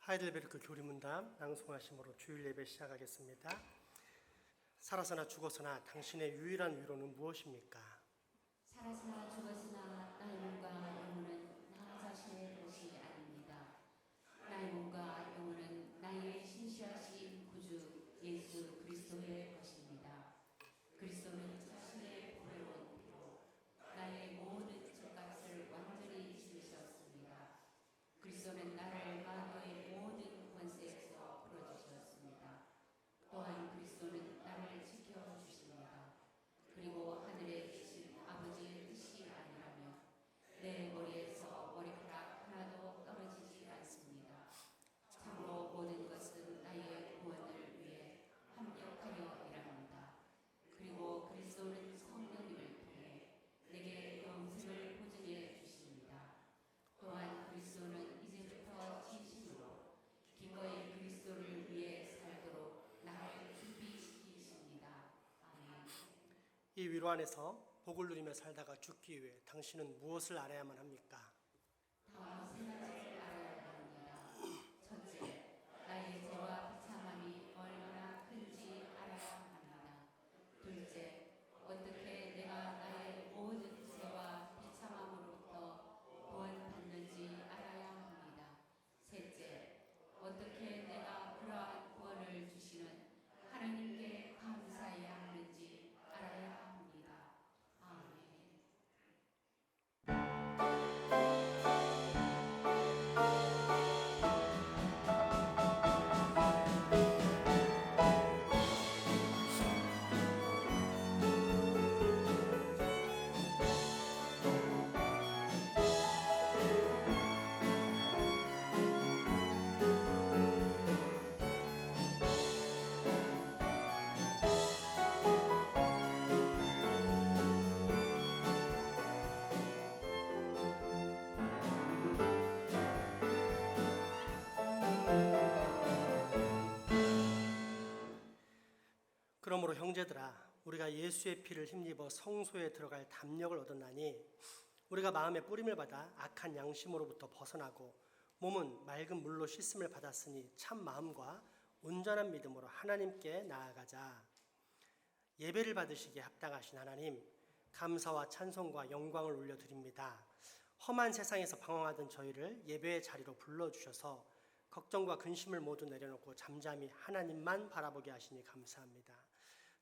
하이델베르크 교리문답 낭송하심으로 주일 예배 시작하겠습니다. 살아서나 죽어서나 당신의 유일한 위로는 무엇입니까? 살아서나 죽어서나 나의 몸과 영혼은 나 자신의 것이 아닙니다. 나의 몸과 영혼은 나의 신실하신 구주 예수 그리스도의 것입니다. 그리스도는 자신의 보배로운 피로 나의 모든 죄값을 완전히 지으셨습니다. 그리스도는 나를 마귀의 모든 권세에서 풀어주셨습니다. 또한 그리스도는 나를 지켜주십니다. 그리고 하늘에 계신 아버지의 뜻이 아니라면 내 머리에서 머리카락 하나도 떨어지지 않습니다. 참으로 모든 것은 나의 구원을 위해 합력하여 일합니다. 그리고 그리스도는 성령님을 통해 내게 영생을 보증해 주십니다. 또한 그리스도는 이제부터 진심으로 기꺼이 그리스도를 위해 살도록 나를 준비시키십니다. 아멘. 이 위로 안에서 복을 누리며 살다가 죽기 위해 당신은 무엇을 알아야만 합니까? 다음 세 가지를 알아야 합니다. 첫째, 나의 죄와 비참함이 얼마나 큰지 알아야 합니다. 둘째, 어떻게 내가 나의 모든 죄와 비참함으로부터 구원받는지 알아야 합니다. 셋째, 어떻게 내가 그러한 구원을 주시는 하나님께 감사해야 하는지 알아야 합니다. 아멘. 그러므로 형제들아, 우리가 예수의 피를 힘입어 성소에 들어갈 담력을 얻었나니 우리가 마음의 뿌림을 받아 악한 양심으로부터 벗어나고 몸은 맑은 물로 씻음을 받았으니 참 마음과 온전한 믿음으로 하나님께 나아가자. 예배를 받으시기에 합당하신 하나님, 감사와 찬송과 영광을 올려드립니다. 험한 세상에서 방황하던 저희를 예배의 자리로 불러주셔서 걱정과 근심을 모두 내려놓고 잠잠히 하나님만 바라보게 하시니 감사합니다.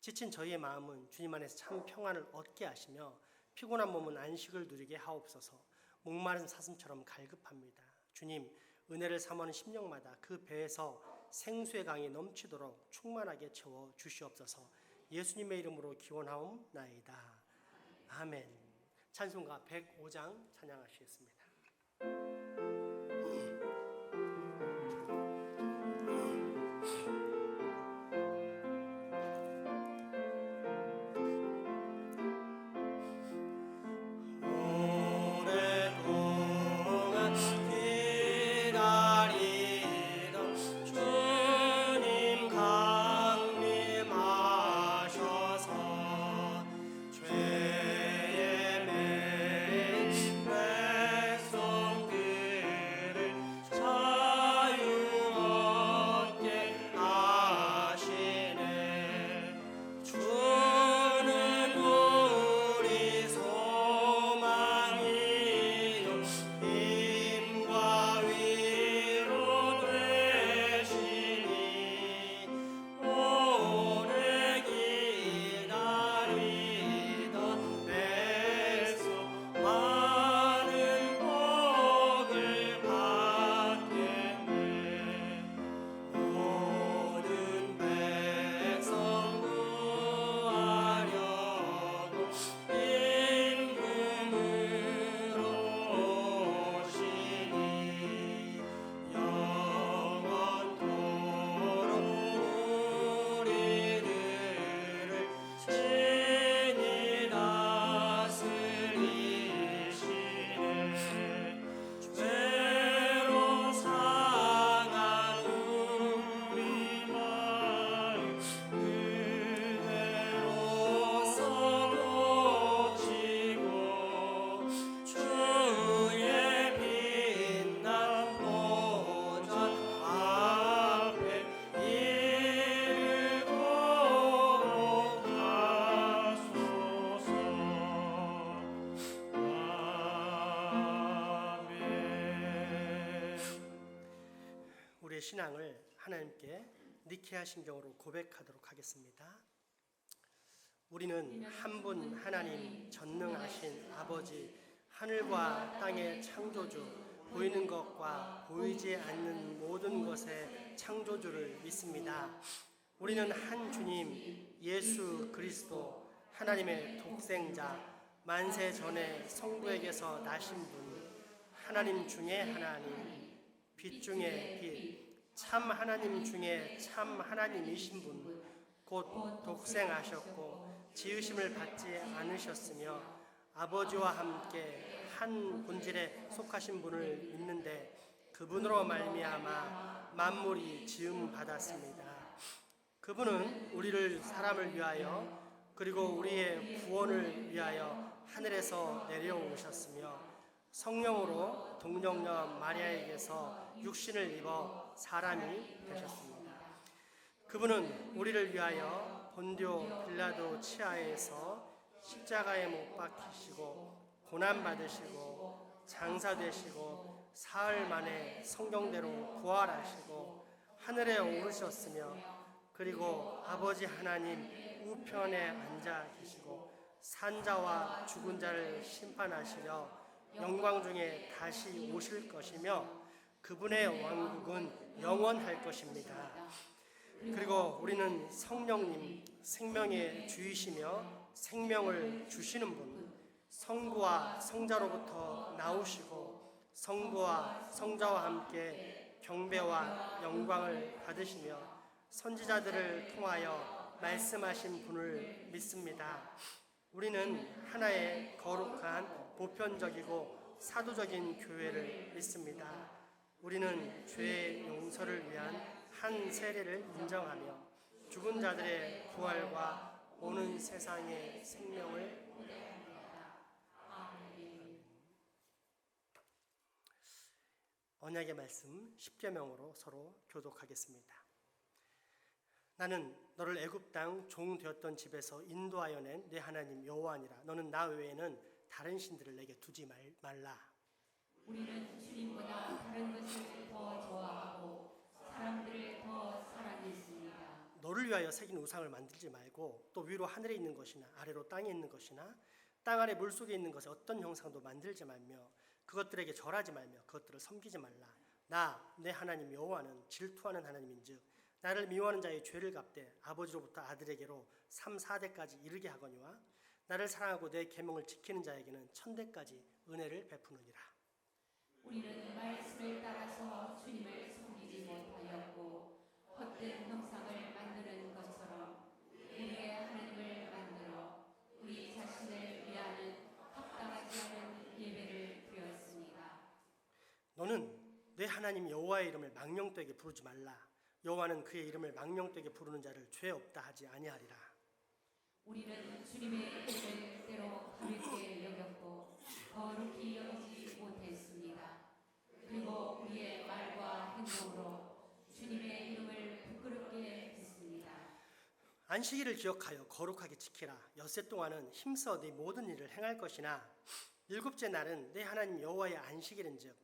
지친 저희의 마음은 주님 안에서 참 평안을 얻게 하시며 피곤한 몸은 안식을 누리게 하옵소서. 목마른 사슴처럼 갈급합니다. 주님, 은혜를 사모하는 심령마다 그 배에서 생수의 강이 넘치도록 충만하게 채워 주시옵소서. 예수님의 이름으로 기원하옵나이다. 아멘. 찬송가 105장 찬양하시겠습니다. 소망이요 힘과 위 우리의 신앙을 하나님께 니케아 신경으로 고백하도록 하겠습니다. 우리는 한 분 하나님 전능하신 아버지 하늘과 땅의 창조주 보이는 것과 보이지 않는 모든 것의 창조주를 믿습니다. 우리는 한 주님 예수 그리스도 하나님의 독생자 만세 전에 성부에게서 나신 분 하나님 중에 하나님 빛 중에 빛 참 하나님 중에 참 하나님이신 분 곧 독생하셨고 지으심을 받지 않으셨으며 아버지와 함께 한 본질에 속하신 분을 믿는데 그분으로 말미암아 만물이 지음 받았습니다. 그분은 우리를 사람을 위하여 그리고 우리의 구원을 위하여 하늘에서 내려오셨으며 성령으로 동정녀 마리아에게서 육신을 입어 사람이 되셨습니다. 그분은 우리를 위하여 본디오 빌라도 치하에서 십자가에 못 박히시고 고난 받으시고 장사되시고 사흘 만에 성경대로 부활하시고 하늘에 오르셨으며 그리고 아버지 하나님 우편에 앉아 계시고 산자와 죽은 자를 심판하시려 영광 중에 다시 오실 것이며 그분의 왕국은 영원할 것입니다. 그리고 우리는 성령님 생명의 주이시며 생명을 주시는 분 성부와 성자로부터 나오시고 성부와 성자와 함께 경배와 영광을 받으시며 선지자들을 통하여 말씀하신 분을 믿습니다. 우리는 하나의 거룩한 보편적이고 사도적인 교회를 믿습니다. 우리는 죄의 용서를 위한 한 세례를 인정하며 죽은 자들의 부활과 오는 세상의 생명을 언약의 말씀 10계명으로 서로 교독하겠습니다. 나는 너를 애굽 땅 종 되었던 집에서 인도하여 낸 내 하나님 여호와니라. 너는 나 외에는 다른 신들을 내게 두지 말라. 우리는 주님보다 다른 것을 더 좋아하고 사람들을 더 사랑했습니다. 너를 위하여 새긴 우상을 만들지 말고 또 위로 하늘에 있는 것이나 아래로 땅에 있는 것이나 땅 아래 물속에 있는 것에 어떤 형상도 만들지 말며 그것들에게 절하지 말며 그것들을 섬기지 말라. 나 내 하나님 여호와는 질투하는 하나님인즉 나를 미워하는 자의 죄를 갚되 아버지로부터 아들에게로 3, 4대까지 이르게 하거니와 나를 사랑하고 내 계명을 지키는 자에게는 1000대까지 은혜를 베푸느니라. 우리는 말씀을 따라서 주님을 섬기지 못하였고 헛된 형상을 만드는 것처럼 우리의 하나님을 만들어 우리 자신을 위하는 합당하지 않은 예배를 드렸습니다. 너는 내 하나님 여호와의 이름을 망령되게 부르지 말라. 여호와는 그의 이름을 망령되게 부르는 자를 죄 없다 하지 아니하리라. 우리는 주님의 이름을 때로 가볍게 여겼고 거룩히 여기지 못했습니다. 그리고 우리의 말과 행동으로 주님의 이름을 부끄럽게 했습니다. 안식일을 기억하여 거룩하게 지키라. 엿새 동안은 힘써 네 모든 일을 행할 것이나 일곱째 날은 내 하나님 여호와의 안식일인즉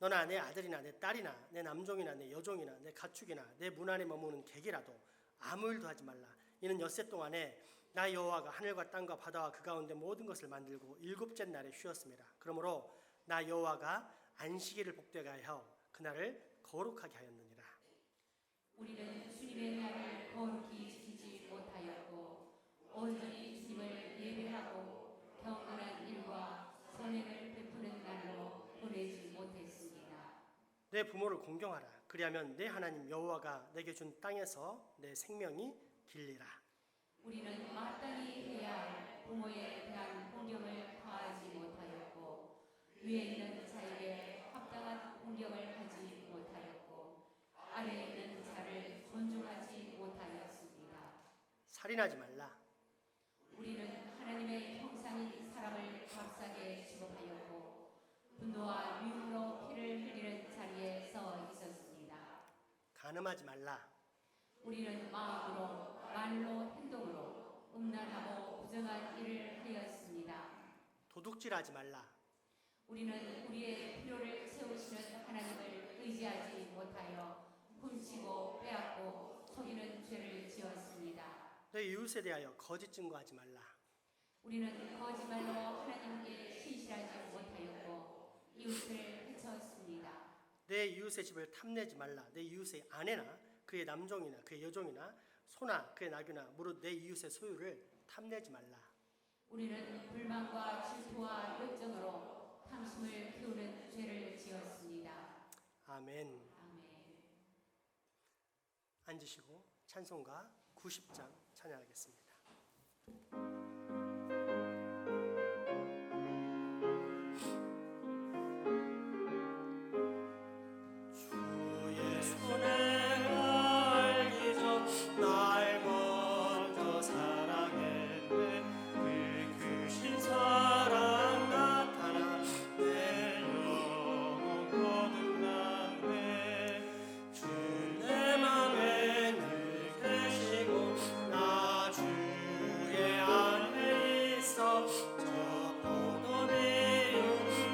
너나 내 아들이나 내 딸이나 내 남종이나 내 여종이나 내 가축이나 내 문 안에 머무는 객이라도 아무 일도 하지 말라. 이는 엿새 동안에 나 여호와가 하늘과 땅과 바다와 그 가운데 모든 것을 만들고 일곱째 날에 쉬었습니다. 그러므로 나 여호와가 안식일을 복되게 하여 그날을 거룩하게 하였느니라. 우리는 주님의 날을 거룩히 지키지 못하였고 온전히 주님을 예배하고 경건한 일과 선행을 베푸는 날로 보내지 못했습니다. 내 부모를 공경하라. 그리하면 내 하나님 여호와가 내게 준 땅에서 내 생명이 길리라. 우리는 마땅히 해야 할 부모에 대한 공경을 다하지 못하였고 위에 있는 자에게 합당한 공경을 하지 못하였고 아래에 있는 자를 존중하지 못하였습니다. 살인하지 말라. 우리는 하나님의 형상인 사람을 값싸게 취급하였고 분노와 미움으로 피를 흘리는 자리에 서 있었습니다. 간음하지 말라. 우리는 마음으로 말로 행동으로 음란하고 부정한 일을 하였습니다. 도둑질하지 말라. 우리는 우리의 필요를 채우시는 하나님을 의지하지 못하여 내 이웃에 대하여 거짓 증거하지 말라. 우리는 거짓말로 하나님께 신실하지 못하였고 이웃을 해쳤습니다. 내 이웃의 집을 탐내지 말라. 내 이웃의 아내나 그의 남종이나 그의 여종이나 소나 그의 나귀나 무릇 내 이웃의 소유를 탐내지 말라. 우리는 불만과 질투와 욕정으로 탐심을 키우는 죄를 지었습니다. 아멘. 아멘. 앉으시고 찬송가 90장 찬양하겠습니다. 주의 손에 알기 전 날 먼저 사랑했네. 그 크신 사랑 나타나 내 영혼 거듭났네. 주 내 맘에 늘 계시고 나 주의 안에 있어 저 포도비움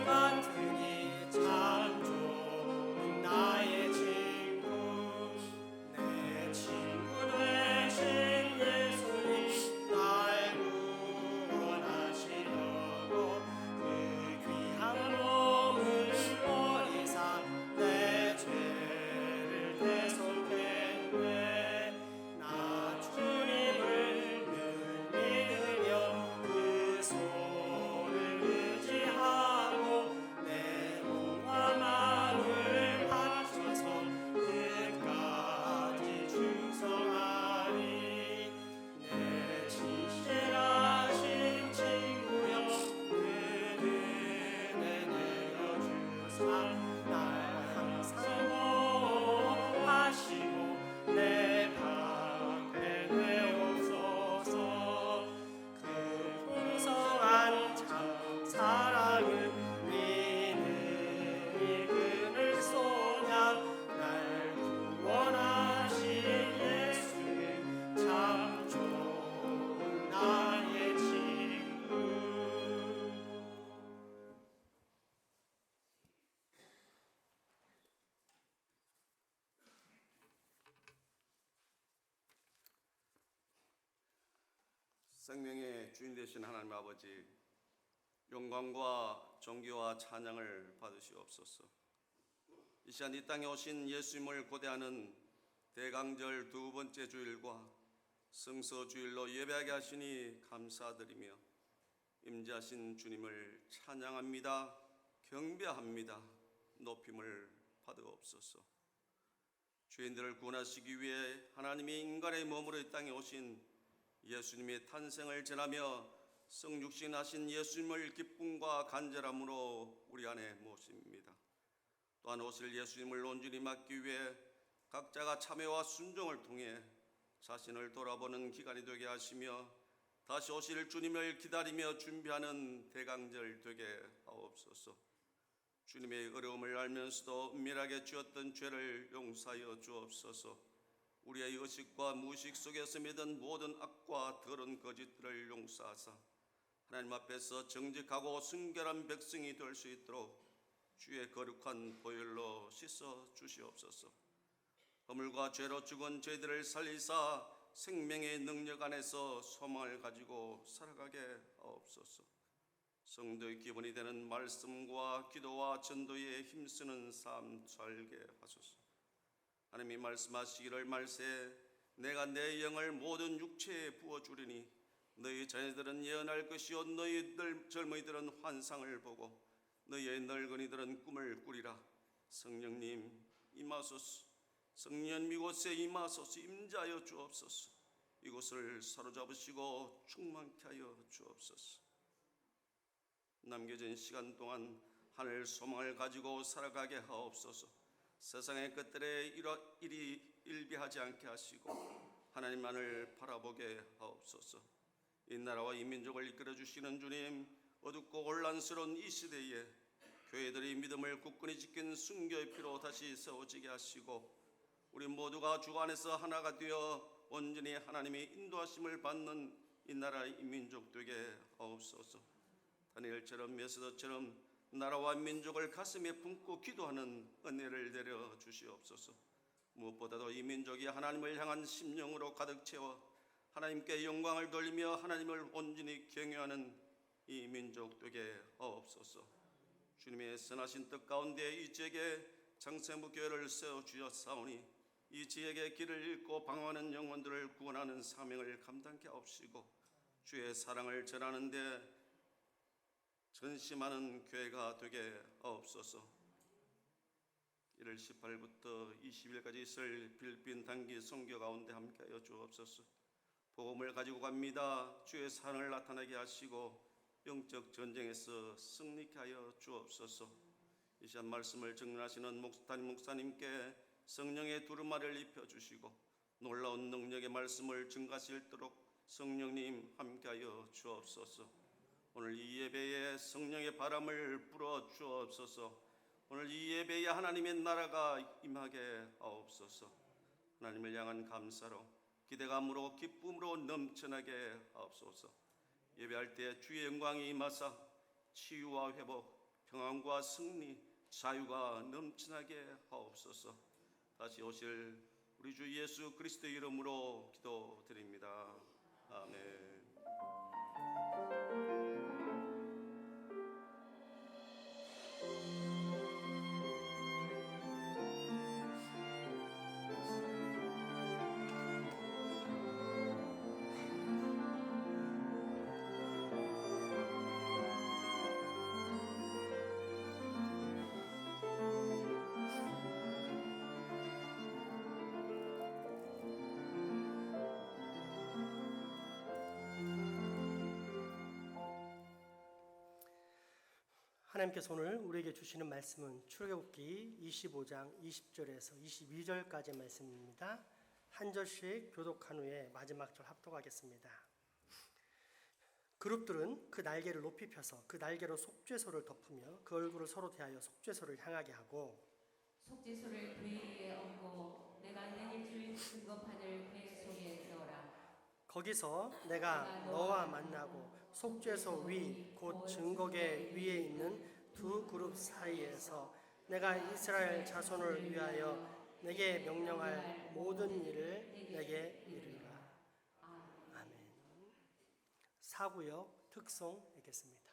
같으니 참 좋은 나의 친구. 내 친구 되신 예수님 날 구원하시려고 그 귀한 몸을 버리사 내 죄를 대속했네. 나 주님을 늘 믿으며 그 손을 의지하고 내 몸과 마음을 바쳐서 끝까지 충성하리. 내 진실하신 친구여 그 은혜 내려주사 날 항상 보호하시고 내 방패 되옵소서. 그 풍성한 참 사랑을 믿음이 그늘 쏘냐. 날 구원하신 예수는 참 좋은 나의 친구. 생명의 주인 되신 하나님 아버지, 영광과 존귀와 찬양을 받으시옵소서. 이 시간 이 땅에 오신 예수님을 고대하는 대강절 두 번째 주일과 성서주일로 예배하게 하시니 감사드리며 임재하신 주님을 찬양합니다. 경배합니다. 높임을 받으옵소서. 죄인들을 구원하시기 위해 하나님이 인간의 몸으로 이 땅에 오신 예수님의 탄생을 전하며 성육신하신 예수님을 기쁨과 간절함으로 우리 안에 모십니다. 또한 오실 예수님을 온전히 맡기 위해 각자가 참회와 순종을 통해 자신을 돌아보는 기간이 되게 하시며 다시 오실 주님을 기다리며 준비하는 대강절 되게 하옵소서. 주님의 어려움을 알면서도 은밀하게 지었던 죄를 용서하여 주옵소서. 우리의 의식과 무의식 속에서 맺은 모든 악과 더러운 거짓들을 용서하사 하나님 앞에서 정직하고 순결한 백성이 될 수 있도록 주의 거룩한 보혈로 씻어 주시옵소서. 허물과 죄로 죽은 저희들을 살리사 생명의 능력 안에서 소망을 가지고 살아가게 하옵소서. 성도의 기본이 되는 말씀과 기도와 전도에 힘쓰는 삶 살게 하소서. 하나님이 말씀하시기를 말세 내가 내 영을 모든 육체에 부어주리니 너희 자녀들은 예언할 것이요 너희들 젊은이들은 환상을 보고 너희의 늙은이들은 꿈을 꾸리라. 성령님 임하소서. 성령 이곳에 임하소서. 임자하여 주옵소서. 이곳을 사로잡으시고 충만케 하여 주옵소서. 남겨진 시간 동안 하늘 소망을 가지고 살아가게 하옵소서. 세상의 것들에 일이 일비하지 않게 하시고 하나님만을 바라보게 하옵소서. 이 나라와 이 민족을 이끌어 주시는 주님, 어둡고 혼란스러운 이 시대에 교회들이 믿음을 굳건히 지킨 순교의 피로 다시 세워지게 하시고 우리 모두가 주 안에서 하나가 되어 온전히 하나님의 인도하심을 받는 이 나라 이 민족 되게 하옵소서. 다니엘처럼 메시더처럼 나라와 민족을 가슴에 품고 기도하는 은혜를 내려 주시옵소서. 무엇보다도 이 민족이 하나님을 향한 심령으로 가득 채워 하나님께 영광을 돌리며 하나님을 온전히 경외하는 이 민족 되게 하옵소서. 주님의 선하신 뜻 가운데 이 지역에 장세무 교회를 세워 주셨사오니 이 지역의 길을 잃고 방황하는 영혼들을 구원하는 사명을 감당케 하옵시고 주의 사랑을 전하는데 전심하는 교회가 되게 하옵소서. 1월 18일부터 20일까지 있을 필리핀 단기 선교 가운데 함께하여 주옵소서. 복음을 가지고 갑니다. 주의 사랑을 나타나게 하시고 영적 전쟁에서 승리케 하여 주옵소서. 이 시간 말씀을 증언하시는 담임 목사님께 성령의 두루마리를 입혀주시고 놀라운 능력의 말씀을 증가하실 도록 성령님 함께하여 주옵소서. 오늘 이 예배에 성령의 바람을 불어 주옵소서. 오늘 이 예배에 하나님의 나라가 임하게 하옵소서. 하나님을 향한 감사로 기대감으로 기쁨으로 넘쳐나게 하옵소서. 예배할 때 주의 영광이 임하사 치유와 회복, 평안과 승리, 자유가 넘쳐나게 하옵소서. 다시 오실 우리 주 예수 그리스도의 이름으로 기도드립니다. 아멘. 하나님께서 오늘 우리에게 주시는 말씀은 출애굽기 25장 20절에서 22절까지의 말씀입니다. 한 절씩 교독한 후에 마지막 절 합독하겠습니다. 그룹들은 그 날개를 높이 펴서 그 날개로 속죄소를 덮으며 그 얼굴을 서로 대하여 속죄소를 향하게 하고 속죄소를 궤 위에 얹고 내가 내릴 줄 증거판을 궤 속에 넣어라. 거기서 내가 너와 만나고 속죄소 위 곧 증거궤 위에 있는 두 그룹 사이에서 내가 이스라엘 자손을 위하여 내게 명령할 모든 일을 내게 이르리라. 아멘. 사구역 특송 읽겠습니다.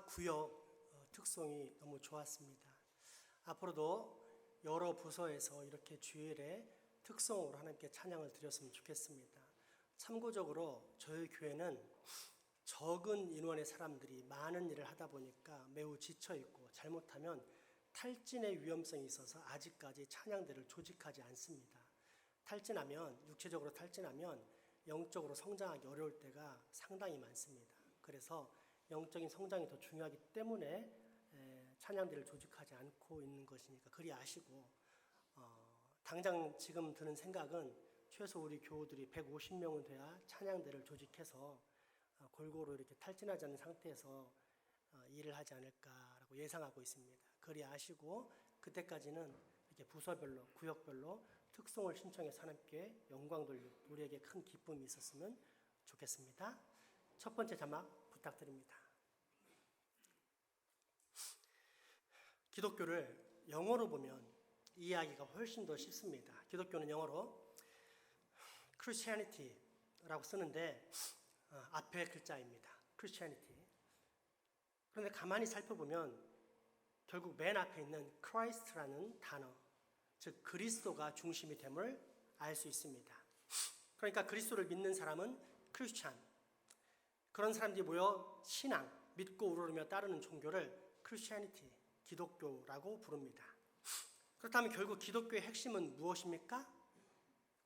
구역 특성이 너무 좋았습니다. 앞으로도 여러 부서에서 이렇게 주일에 특성으로 하나님께 찬양을 드렸으면 좋겠습니다. 참고적으로 저희 교회는 적은 인원의 사람들이 많은 일을 하다 보니까 매우 지쳐있고 잘못하면 탈진의 위험성이 있어서 아직까지 찬양대를 조직하지 않습니다. 육체적으로 탈진하면 영적으로 성장하기 어려울 때가 상당히 많습니다. 그래서 영적인 성장이 더 중요하기 때문에 찬양대를 조직하지 않고 있는 것이니까 그리 아시고, 당장 지금 드는 생각은 최소 우리 교우들이 150명은 돼야 찬양대를 조직해서 골고루 이렇게 탈진하지 않는 상태에서 일을 하지 않을까라고 예상하고 있습니다. 그리 아시고 그때까지는 이렇게 부서별로 구역별로 특성을 신청해서 하나님께 영광 돌리고 우리에게 큰 기쁨이 있었으면 좋겠습니다. 첫 번째 자막 부탁드립니다. 기독교를 영어로 보면 이해하기가 훨씬 더 쉽습니다. 기독교는 영어로 Christianity라고 쓰는데 앞에 글자입니다. Christianity. 그런데 가만히 살펴보면 결국 맨 앞에 있는 Christ라는 단어, 즉 그리스도가 중심이 됨을 알 수 있습니다. 그러니까 그리스도를 믿는 사람은 Christian. 그런 사람들이 모여 신앙, 믿고 우러르며 따르는 종교를 Christianity, 기독교라고 부릅니다. 그렇다면 결국 기독교의 핵심은 무엇입니까?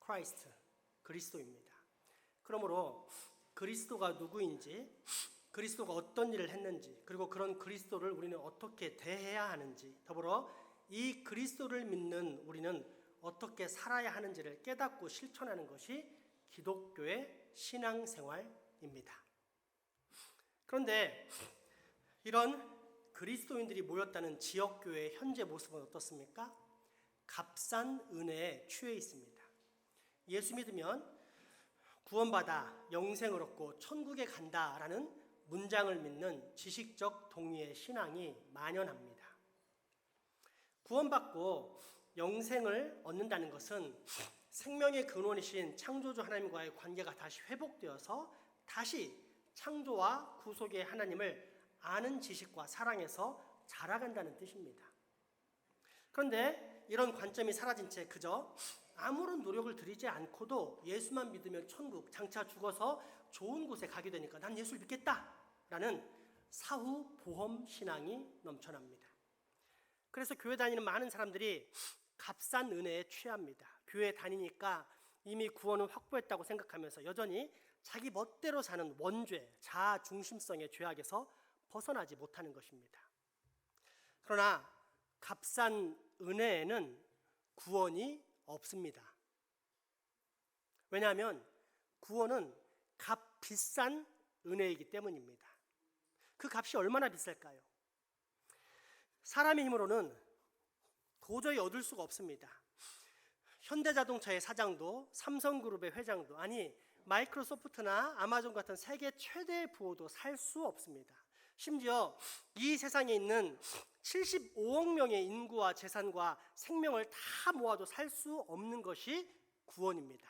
Christ, 그리스도입니다. 그러므로 그리스도가 누구인지, 그리스도가 어떤 일을 했는지, 그리고 그런 그리스도를 우리는 어떻게 대해야 하는지, 더불어 이 그리스도를 믿는 우리는 어떻게 살아야 하는지를 깨닫고 실천하는 것이 기독교의 신앙생활입니다. 그런데 이런 그리스도인들이 모였다는 지역교회의 현재 모습은 어떻습니까? 값싼 은혜에 취해 있습니다. 예수 믿으면 구원받아 영생을 얻고 천국에 간다라는 문장을 믿는 지식적 동의의 신앙이 만연합니다. 구원받고 영생을 얻는다는 것은 생명의 근원이신 창조주 하나님과의 관계가 다시 회복되어서 다시 창조와 구속의 하나님을 아는 지식과 사랑에서 자라간다는 뜻입니다. 그런데 이런 관점이 사라진 채 그저 아무런 노력을 들이지 않고도 예수만 믿으면 천국, 장차 죽어서 좋은 곳에 가게 되니까 난 예수를 믿겠다라는 사후 보험 신앙이 넘쳐납니다. 그래서 교회 다니는 많은 사람들이 값싼 은혜에 취합니다. 교회 다니니까 이미 구원을 확보했다고 생각하면서 여전히 자기 멋대로 사는 원죄, 자아 중심성의 죄악에서 벗어나지 못하는 것입니다. 그러나 값싼 은혜에는 구원이 없습니다. 왜냐하면 구원은 값 비싼 은혜이기 때문입니다. 그 값이 얼마나 비쌀까요? 사람의 힘으로는 도저히 얻을 수가 없습니다. 현대자동차의 사장도 삼성그룹의 회장도, 아니 마이크로소프트나 아마존 같은 세계 최대의 부호도 살 수 없습니다. 심지어 이 세상에 있는 75억 명의 인구와 재산과 생명을 다 모아도 살 수 없는 것이 구원입니다.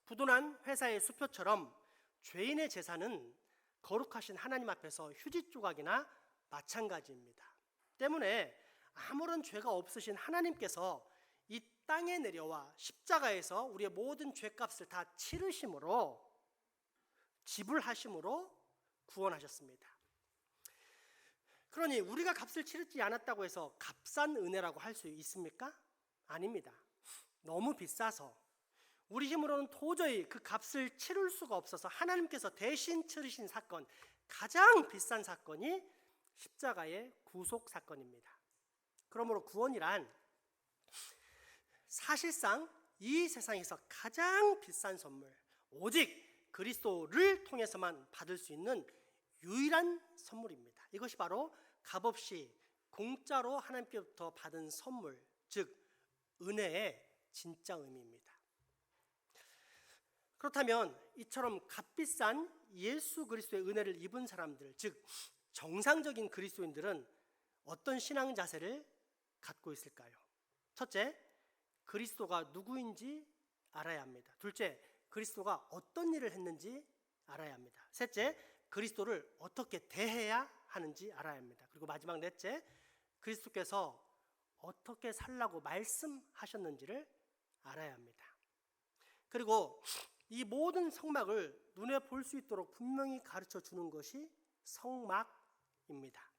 부도난 회사의 수표처럼 죄인의 재산은 거룩하신 하나님 앞에서 휴지 조각이나 마찬가지입니다. 때문에 아무런 죄가 없으신 하나님께서 이 땅에 내려와 십자가에서 우리의 모든 죄값을 다 치르심으로, 지불하심으로 구원하셨습니다. 그러니 우리가 값을 치르지 않았다고 해서 값싼 은혜라고 할 수 있습니까? 아닙니다. 너무 비싸서 우리 힘으로는 도저히 그 값을 치를 수가 없어서 하나님께서 대신 치르신 사건, 가장 비싼 사건이 십자가의 구속 사건입니다. 그러므로 구원이란 사실상 이 세상에서 가장 비싼 선물, 오직 그리스도를 통해서만 받을 수 있는 유일한 선물입니다. 이것이 바로 값없이 공짜로 하나님께로부터 받은 선물, 즉 은혜의 진짜 의미입니다. 그렇다면 이처럼 값비싼 예수 그리스도의 은혜를 입은 사람들, 즉 정상적인 그리스도인들은 어떤 신앙 자세를 갖고 있을까요? 첫째, 그리스도가 누구인지 알아야 합니다. 둘째, 그리스도가 어떤 일을 했는지 알아야 합니다. 셋째, 그리스도를 어떻게 대해야 하는지 알아야 합니다. 그리고 마지막 넷째, 그리스도께서 어떻게 살라고 말씀하셨는지를 알아야 합니다. 그리고 이 모든 성막을 눈에 볼 수 있도록 분명히 가르쳐 주는 것이 성막입니다.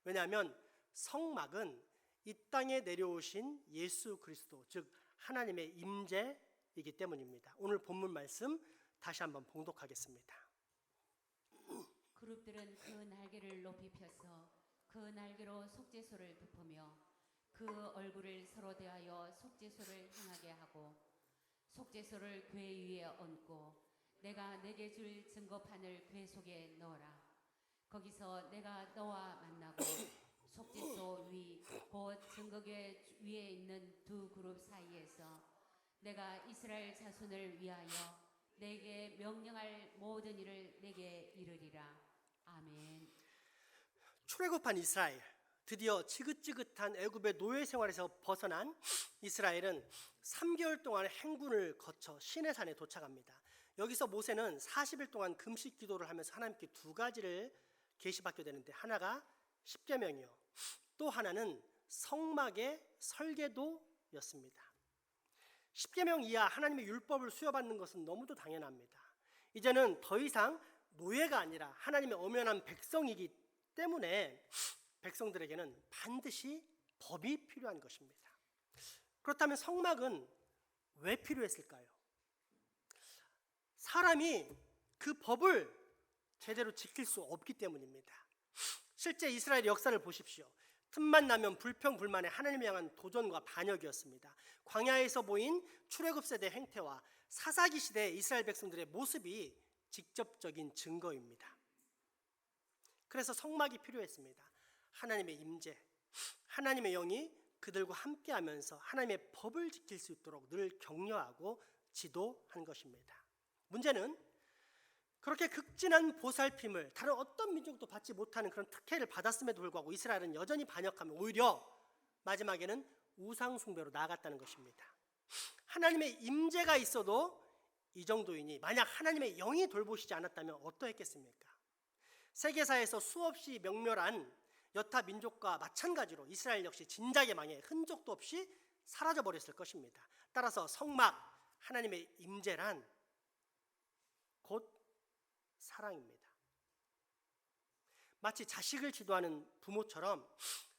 왜냐하면 성막은 이 땅에 내려오신 예수 그리스도, 즉 하나님의 임재이기 때문입니다. 오늘 본문 말씀 다시 한번 봉독하겠습니다. 그룹들은 그 날개를 높이 펴서 그 날개로 속죄소를 덮으며 그 얼굴을 서로 대하여 속죄소를 향하게 하고 속죄소를 궤 위에 얹고 내가 내게 줄 증거판을 궤 속에 넣어라. 거기서 내가 너와 만나고 속죄소 위 곧 증거궤 위에 있는 두 그룹 사이에서 내가 이스라엘 자손을 위하여 내게 명령할 모든 일을 내게 이르리라. 아멘. 출애굽한 이스라엘, 드디어 지긋지긋한 애굽의 노예 생활에서 벗어난 이스라엘은 3개월 동안의 행군을 거쳐 시내산에 도착합니다. 여기서 모세는 40일 동안 금식 기도를 하면서 하나님께 두 가지를 계시받게 되는데, 하나가 십계명이요, 또 하나는 성막의 설계도였습니다. 십계명 이하 하나님의 율법을 수여받는 것은 너무도 당연합니다. 이제는 더 이상 노예가 아니라 하나님의 엄연한 백성이기 때문에 백성들에게는 반드시 법이 필요한 것입니다. 그렇다면 성막은 왜 필요했을까요? 사람이 그 법을 제대로 지킬 수 없기 때문입니다. 실제 이스라엘 역사를 보십시오. 틈만 나면 불평불만의 하나님을 향한 도전과 반역이었습니다. 광야에서 보인 출애굽 세대 행태와 사사기 시대의 이스라엘 백성들의 모습이 직접적인 증거입니다. 그래서 성막이 필요했습니다. 하나님의 임재, 하나님의 영이 그들과 함께하면서 하나님의 법을 지킬 수 있도록 늘 격려하고 지도한 것입니다. 문제는 그렇게 극진한 보살핌을 다른 어떤 민족도 받지 못하는 그런 특혜를 받았음에도 불구하고 이스라엘은 여전히 반역하며 오히려 마지막에는 우상 숭배로 나아갔다는 것입니다. 하나님의 임재가 있어도 이 정도이니 만약 하나님의 영이 돌보시지 않았다면 어떠했겠습니까? 세계사에서 수없이 명멸한 여타 민족과 마찬가지로 이스라엘 역시 진작에 망해 흔적도 없이 사라져 버렸을 것입니다. 따라서 성막, 하나님의 임재란 곧 사랑입니다. 마치 자식을 지도하는 부모처럼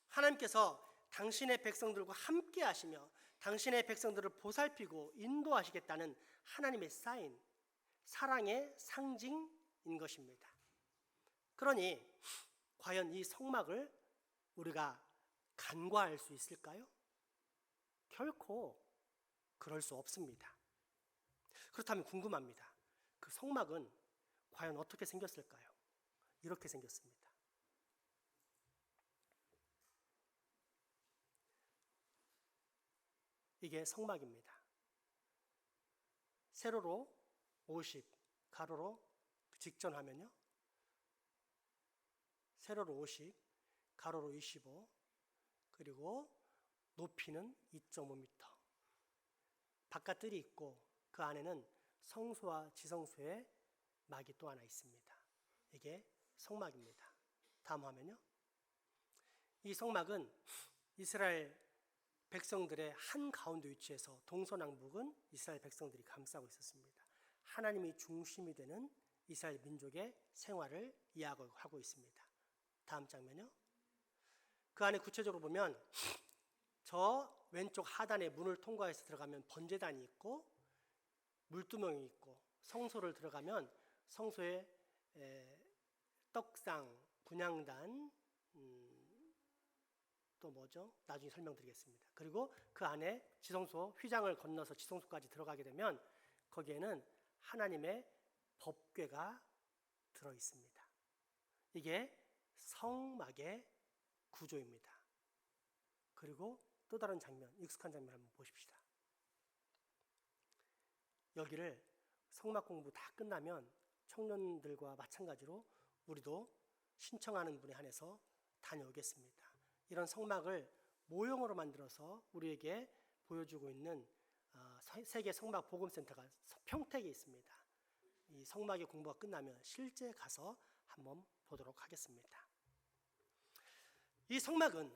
하나님께서 당신의 백성들과 함께 하시며 당신의 백성들을 보살피고 인도하시겠다는 하나님의 사인, 사랑의 상징인 것입니다. 그러니 과연 이 성막을 우리가 간과할 수 있을까요? 결코 그럴 수 없습니다. 그렇다면 궁금합니다. 그 성막은 과연 어떻게 생겼을까요? 이렇게 생겼습니다. 이게 성막입니다. 세로로 50, 가로로 직전하면요, 세로로 50, 가로로 25, 그리고 높이는 2.5m. 바깥뜰이 있고 그 안에는 성소와 지성소의 막이 또 하나 있습니다. 이게 성막입니다. 다음 화면요. 이 성막은 이스라엘 백성들의 한 가운데 위치해서 동서남북은 이스라엘 백성들이 감싸고 있었습니다. 하나님이 중심이 되는 이스라엘 민족의 생활을 이야기하고 있습니다. 다음 장면요. 그 안에 구체적으로 보면 저 왼쪽 하단에 문을 통과해서 들어가면 번제단이 있고 물두멍이 있고, 성소를 들어가면 성소에 떡상, 분향단, 또 뭐죠? 나중에 설명드리겠습니다. 그리고 그 안에 지성소, 휘장을 건너서 지성소까지 들어가게 되면 거기에는 하나님의 법궤가 들어 있습니다. 이게 성막의 구조입니다. 그리고 또 다른 장면, 익숙한 장면 한번 보십시다. 여기를 성막 공부 다 끝나면 청년들과 마찬가지로 우리도 신청하는 분에 한해서 다녀오겠습니다. 이런 성막을 모형으로 만들어서 우리에게 보여주고 있는 세계 성막 복음센터가 평택에 있습니다. 이 성막의 공부가 끝나면 실제 가서 한번 보도록 하겠습니다. 이 성막은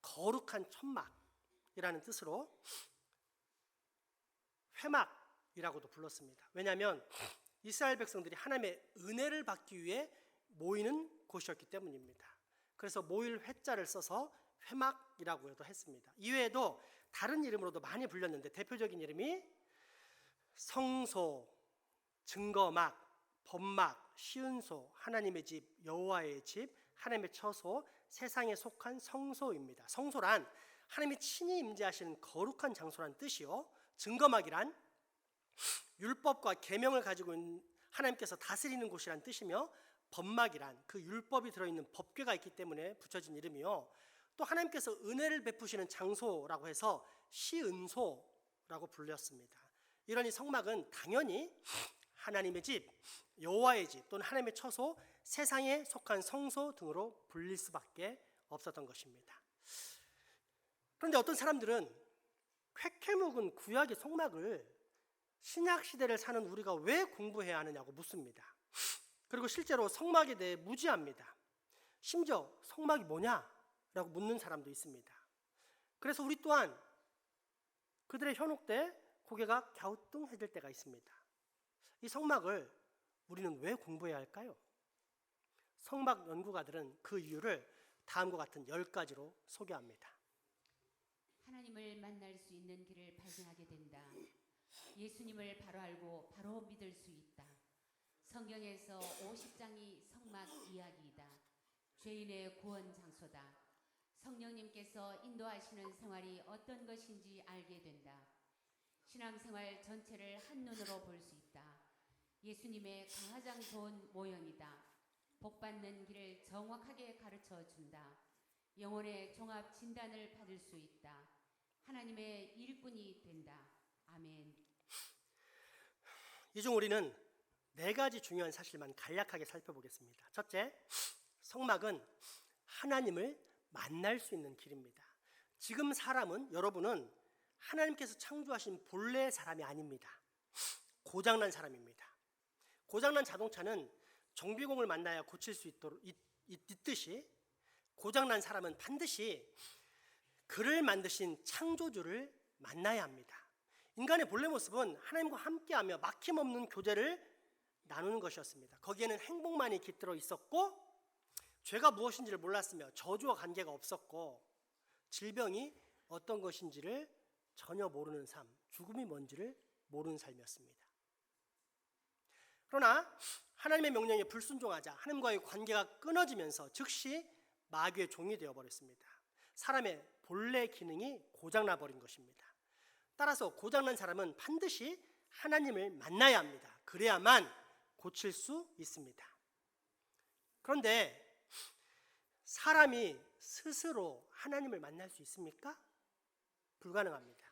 거룩한 천막이라는 뜻으로 회막이라고도 불렀습니다. 왜냐하면 이스라엘 백성들이 하나님의 은혜를 받기 위해 모이는 곳이었기 때문입니다. 그래서 모일 회자를 써서 회막이라고도 했습니다. 이외에도 다른 이름으로도 많이 불렸는데 대표적인 이름이 성소, 증거막, 법막, 시은소, 하나님의 집, 여호와의 집, 하나님의 처소, 세상에 속한 성소입니다. 성소란 하나님이 친히 임재하시는 거룩한 장소란 뜻이요, 증거막이란 율법과 계명을 가지고 있는 하나님께서 다스리는 곳이란 뜻이며, 법막이란 그 율법이 들어있는 법궤가 있기 때문에 붙여진 이름이요, 또 하나님께서 은혜를 베푸시는 장소라고 해서 시은소라고 불렸습니다. 이런 이 성막은 당연히 하나님의 집, 여호와의 집 또는 하나님의 처소, 세상에 속한 성소 등으로 불릴 수밖에 없었던 것입니다. 그런데 어떤 사람들은 쾌쾌 묵은 구약의 성막을 신약 시대를 사는 우리가 왜 공부해야 하느냐고 묻습니다. 그리고 실제로 성막에 대해 무지합니다. 심지어 성막이 뭐냐라고 묻는 사람도 있습니다. 그래서 우리 또한 그들의 현혹돼 고개가 갸우뚱해질 때가 있습니다. 이 성막을 우리는 왜 공부해야 할까요? 성막 연구가들은 그 이유를 다음과 같은 10가지로 소개합니다. 하나님을 만날 수 있는 길을 발견하게 된다. 예수님을 바로 알고 바로 믿을 수 있다. 성경에서 50장이 성막 이야기이다. 죄인의 구원 장소다. 성령님께서 인도하시는 생활이 어떤 것인지 알게 된다. 신앙생활 전체를 한눈으로 볼 수 있다. 예수님의 가장 좋은 모형이다. 복받는 길을 정확하게 가르쳐 준다. 영혼의 종합 진단을 받을 수 있다. 하나님의 일꾼이 된다. 아멘. 이 중 우리는 4가지 중요한 사실만 간략하게 살펴보겠습니다. 첫째, 성막은 하나님을 만날 수 있는 길입니다. 지금 여러분은 하나님께서 창조하신 본래의 사람이 아닙니다. 고장난 사람입니다. 고장난 자동차는 정비공을 만나야 고칠 수 있듯이 고장난 사람은 반드시 그를 만드신 창조주를 만나야 합니다. 인간의 본래 모습은 하나님과 함께하며 막힘없는 교제를 나누는 것이었습니다. 거기에는 행복만이 깃들어 있었고, 죄가 무엇인지를 몰랐으며 저주와 관계가 없었고, 질병이 어떤 것인지를 전혀 모르는 삶, 죽음이 뭔지를 모르는 삶이었습니다. 그러나 하나님의 명령에 불순종하자 하나님과의 관계가 끊어지면서 즉시 마귀의 종이 되어버렸습니다. 사람의 본래 기능이 고장나 버린 것입니다. 따라서 고장난 사람은 반드시 하나님을 만나야 합니다. 그래야만 고칠 수 있습니다. 그런데 사람이 스스로 하나님을 만날 수 있습니까? 불가능합니다.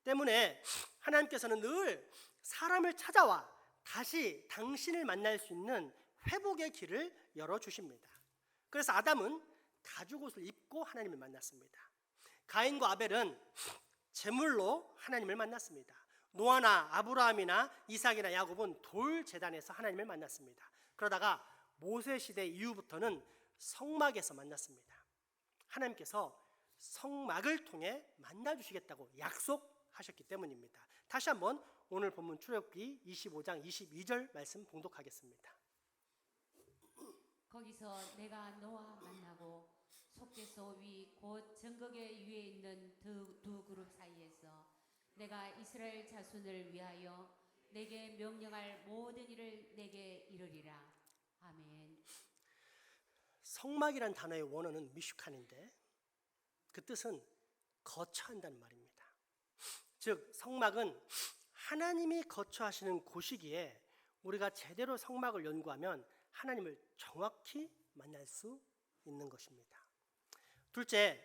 때문에 하나님께서는 늘 사람을 찾아와 다시 당신을 만날 수 있는 회복의 길을 열어주십니다. 그래서 아담은 가죽옷을 입고 하나님을 만났습니다. 가인과 아벨은 제물로 하나님을 만났습니다. 노아나 아브라함이나 이삭이나 야곱은 돌 제단에서 하나님을 만났습니다. 그러다가 모세 시대 이후부터는 성막에서 만났습니다. 하나님께서 성막을 통해 만나주시겠다고 약속하셨기 때문입니다. 다시 한번 오늘 본문 출애굽기 25장 22절 말씀 봉독하겠습니다. 거기서 내가 너와 만나고 속죄소 위 곧 정극의 위에 있는 두 그룹 사이에서 내가 이스라엘 자손을 위하여 내게 명령할 모든 일을 내게 이르리라. 아멘. 성막이란 단어의 원어는 미슈칸인데 그 뜻은 거처한다는 말입니다. 즉 성막은 하나님이 거처하시는 곳이기에 우리가 제대로 성막을 연구하면 하나님을 정확히 만날 수 있는 것입니다. 둘째,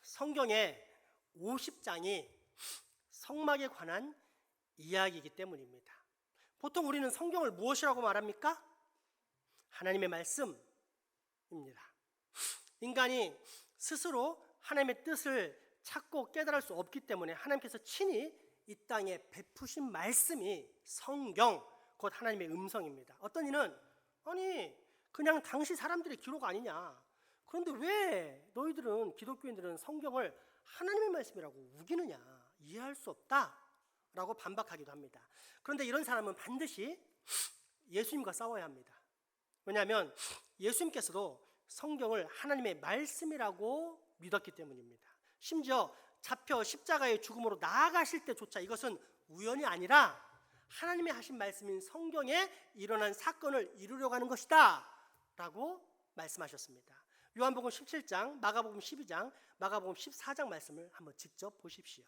성경의 50장이 성막에 관한 이야기이기 때문입니다. 보통 우리는 성경을 무엇이라고 말합니까? 하나님의 말씀입니다. 인간이 스스로 하나님의 뜻을 찾고 깨달을 수 없기 때문에 하나님께서 친히 이 땅에 베푸신 말씀이 성경, 곧 하나님의 음성입니다. 어떤 이는 아니 그냥 당시 사람들의 기록 아니냐, 그런데 왜 너희들은 기독교인들은 성경을 하나님의 말씀이라고 우기느냐, 이해할 수 없다라고 반박하기도 합니다. 그런데 이런 사람은 반드시 예수님과 싸워야 합니다. 왜냐하면 예수님께서도 성경을 하나님의 말씀이라고 믿었기 때문입니다. 심지어 잡혀 십자가의 죽음으로 나아가실 때조차 이것은 우연이 아니라 하나님의 하신 말씀인 성경에 일어난 사건을 이루려고 하는 것이다 라고 말씀하셨습니다. 요한복음 17장, 마가복음 12장, 마가복음 14장 말씀을 한번 직접 보십시오.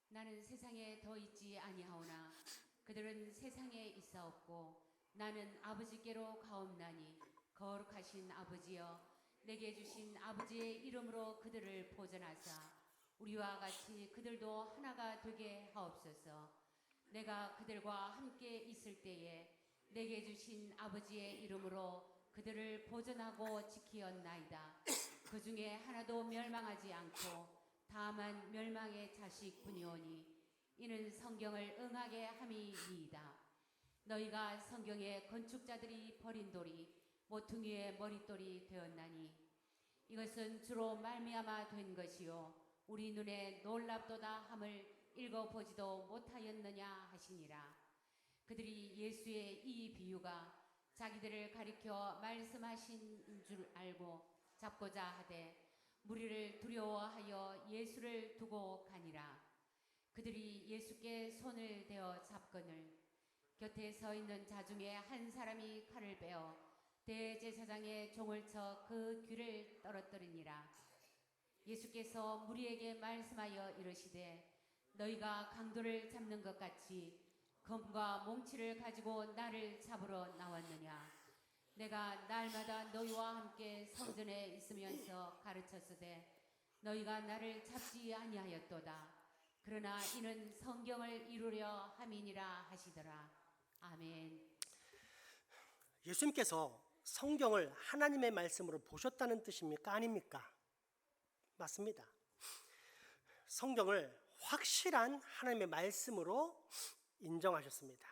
나는 세상에 더 있지 아니하오나 그들은 세상에 있사옵고 나는 아버지께로 가옵나니 거룩하신 아버지여 내게 주신 아버지의 이름으로 그들을 보존하사 우리와 같이 그들도 하나가 되게 하옵소서. 내가 그들과 함께 있을 때에 내게 주신 아버지의 이름으로 그들을 보존하고 지키었나이다. 그 중에 하나도 멸망하지 않고 다만 멸망의 자식뿐이오니 이는 성경을 응하게 함이니이다. 너희가 성경의 건축자들이 버린 돌이 모퉁이의 머릿돌이 되었나니 이것은 주로 말미암아 된 것이요 우리 눈에 놀랍도다 함을 읽어보지도 못하였느냐 하시니라. 그들이 예수의 이 비유가 자기들을 가리켜 말씀하신 줄 알고 잡고자 하되 무리를 두려워하여 예수를 두고 가니라. 그들이 예수께 손을 대어 잡거늘 곁에 서 있는 자 중에 한 사람이 칼을 빼어 대제사장의 종을 쳐 그 귀를 떨어뜨리니라. 예수께서 무리에게 말씀하여 이르시되 너희가 강도를 잡는 것 같이 검과 몽치를 가지고 나를 잡으러 나왔느냐. 내가 날마다 너희와 함께 성전에 있으면서 가르쳤으되 너희가 나를 잡지 아니하였도다. 그러나 이는 성경을 이루려 함이니라 하시더라. 아멘. 예수님께서 성경을 하나님의 말씀으로 보셨다는 뜻입니까? 아닙니까? 맞습니다. 성경을 확실한 하나님의 말씀으로 인정하셨습니다.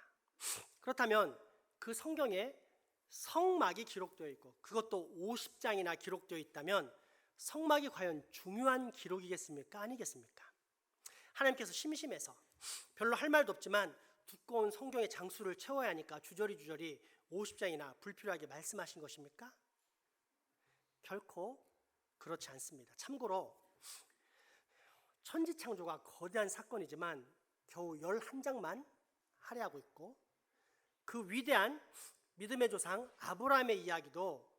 그렇다면 그 성경에 성막이 기록되어 있고 그것도 50장이나 기록되어 있다면 성막이 과연 중요한 기록이겠습니까? 아니겠습니까? 하나님께서 심심해서 별로 할 말도 없지만 두꺼운 성경의 장수를 채워야 하니까 주저리 50장이나 불필요하게 말씀하신 것입니까? 결코 그렇지 않습니다. 참고로 천지창조가 거대한 사건이지만 겨우 11장만 할애하고 있고 그 위대한 믿음의 조상 아브라함의 이야기도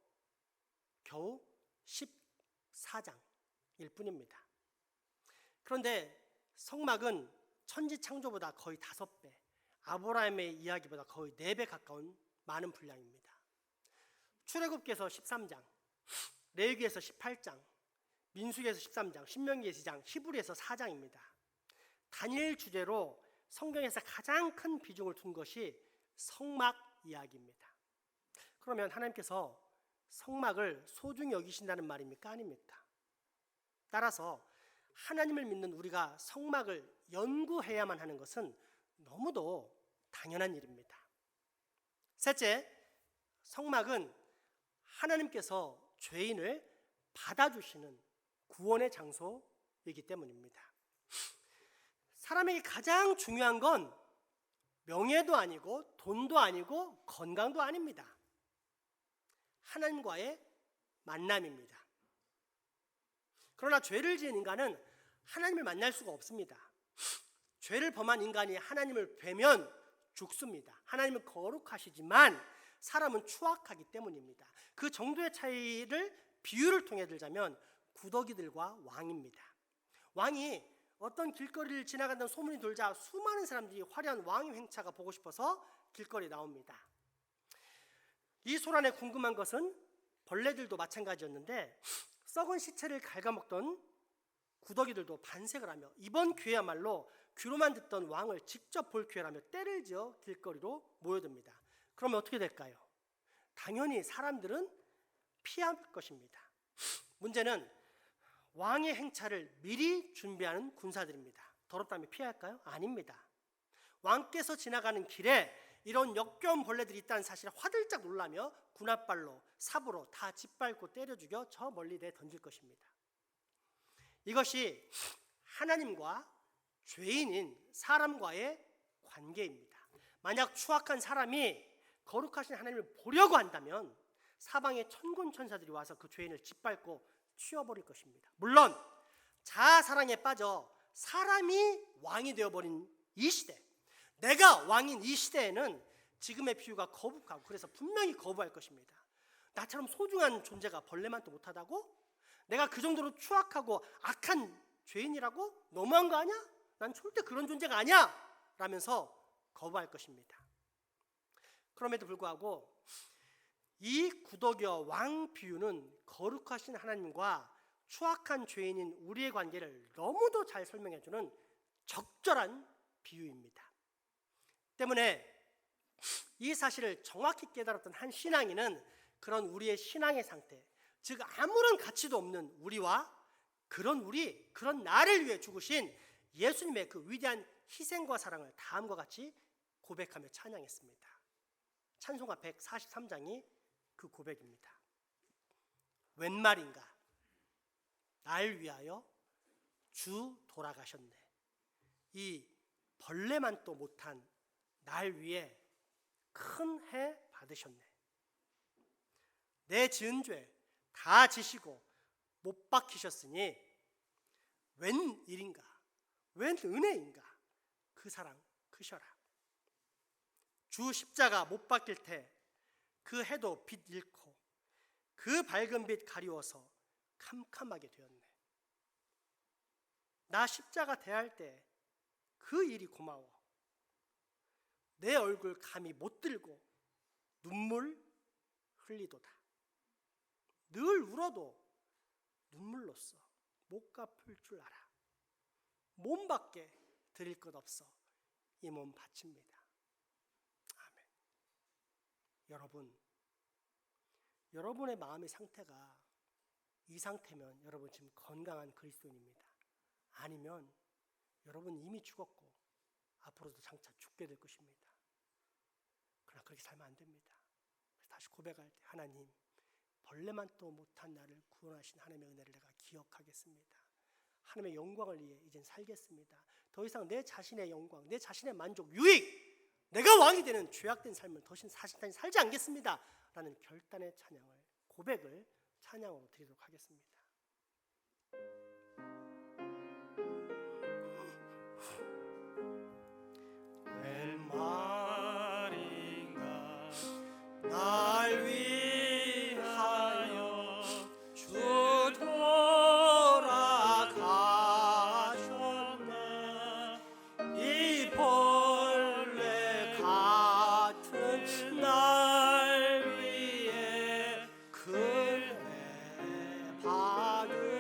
겨우 14장일 뿐입니다. 그런데 성막은 천지창조보다 거의 5배, 아브라함의 이야기보다 거의 4배 가까운 많은 분량입니다. 출애굽기에서 13장, 레위기에서 18장, 민수기에서 13장, 신명기에서 2장, 히브리에서 4장입니다. 단일 주제로 성경에서 가장 큰 비중을 둔 것이 성막 이야기입니다. 그러면 하나님께서 성막을 소중히 여기신다는 말입니까? 아닙니까? 따라서 하나님을 믿는 우리가 성막을 연구해야만 하는 것은 너무도 당연한 일입니다. 셋째, 성막은 하나님께서 죄인을 받아주시는 구원의 장소이기 때문입니다. 사람에게 가장 중요한 건 명예도 아니고 돈도 아니고 건강도 아닙니다. 하나님과의 만남입니다. 그러나 죄를 지은 인간은 하나님을 만날 수가 없습니다. 죄를 범한 인간이 하나님을 뵈면 죽습니다. 하나님은 거룩하시지만 사람은 추악하기 때문입니다. 그 정도의 차이를 비유를 통해 들자면 구더기들과 왕입니다. 왕이 어떤 길거리를 지나간다는 소문이 돌자 수많은 사람들이 화려한 왕의 행차가 보고 싶어서 길거리에 나옵니다. 이 소란에 궁금한 것은 벌레들도 마찬가지였는데 썩은 시체를 갉아먹던 구더기들도 반색을 하며 이번 기회야말로 귀로만 듣던 왕을 직접 볼 기회라며 떼를 지어 길거리로 모여듭니다. 그러면 어떻게 될까요? 당연히 사람들은 피할 것입니다. 문제는 왕의 행차를 미리 준비하는 군사들입니다. 더럽다면 피할까요? 아닙니다. 왕께서 지나가는 길에 이런 역겨운 벌레들이 있다는 사실에 화들짝 놀라며 군홧발로 삽으로 다 짓밟고 때려 죽여 저 멀리 내 던질 것입니다. 이것이 하나님과 죄인인 사람과의 관계입니다. 만약 추악한 사람이 거룩하신 하나님을 보려고 한다면 사방에 천군천사들이 와서 그 죄인을 짓밟고 치워버릴 것입니다. 물론 자아사랑에 빠져 사람이 왕이 되어버린 이 시대, 내가 왕인 이 시대에는 지금의 비유가 거북하고 그래서 분명히 거부할 것입니다. 나처럼 소중한 존재가 벌레만도 못하다고? 내가 그 정도로 추악하고 악한 죄인이라고? 너무한 거 아니야? 난 절대 그런 존재가 아니야! 라면서 거부할 것입니다. 그럼에도 불구하고 이 구더기와 왕 비유는 거룩하신 하나님과 추악한 죄인인 우리의 관계를 너무도 잘 설명해주는 적절한 비유입니다. 때문에 이 사실을 정확히 깨달았던 한 신앙인은 그런 우리의 신앙의 상태, 즉 아무런 가치도 없는 우리와 그런 나를 위해 죽으신 예수님의 그 위대한 희생과 사랑을 다음과 같이 고백하며 찬양했습니다. 찬송가 143장이 그 고백입니다. 웬 말인가 날 위하여 주 돌아가셨네. 이 벌레만도 못한 날 위해 큰 해 받으셨네. 내 지은 죄 다 지시고 못 박히셨으니 웬 일인가 웬 은혜인가 그 사랑 크셔라. 주 십자가 못 박힐 때 그 해도 빛 잃고 그 밝은 빛 가리워서 캄캄하게 되었네. 나 십자가 대할 때 그 일이 고마워. 내 얼굴 감히 못 들고 눈물 흘리도다. 늘 울어도 눈물로써 못 갚을 줄 알아. 몸밖에 드릴 것 없어 이 몸 바칩니다. 아멘. 여러분의 마음의 상태가 이 상태면 여러분 지금 건강한 그리스도인입니다. 아니면 여러분 이미 죽었고 앞으로도 장차 죽게 될 것입니다. 그러나 그렇게 살면 안 됩니다. 그래서 다시 고백할 때 하나님, 벌레만도 못한 나를 구원하신 하나님의 은혜를 내가 기억하겠습니다. 하나님의 영광을 위해 이젠 살겠습니다. 더 이상 내 자신의 영광, 내 자신의 만족, 유익, 내가 왕이 되는 죄악된 삶을 더 이상 살지 않겠습니다. 라는 결단의 찬양을, 고백을 찬양으로 드리도록 하겠습니다. 웬 말인가 날 위하여 주 돌아가셨네. 이 벌레 같은 날 위해 그 해 받으셨네.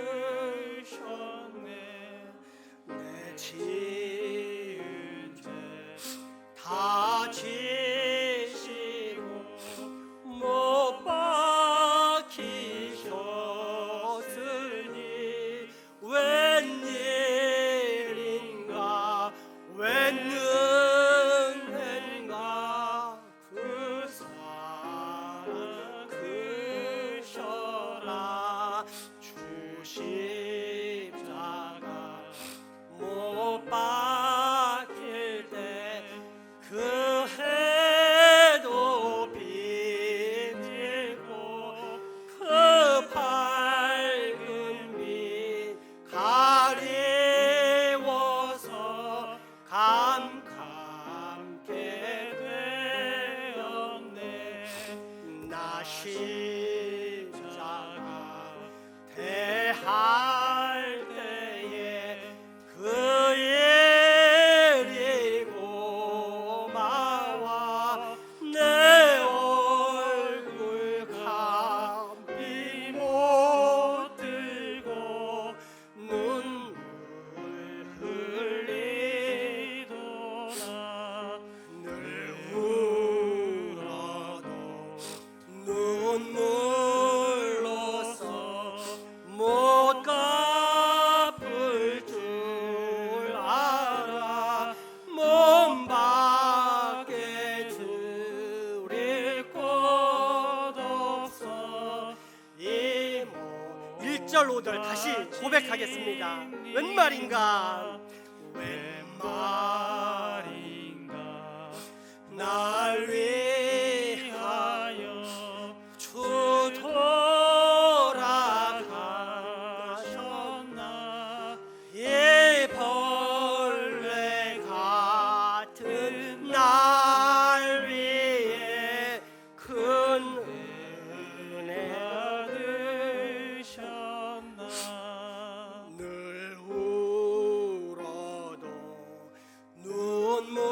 1절 5절 다시 고백하겠습니다. 웬 말인가 날 위하여 주 돌아가셨나 예 벌레 같은 날 위해 큰 은혜 받으셨나 늘 울어도 눈물로써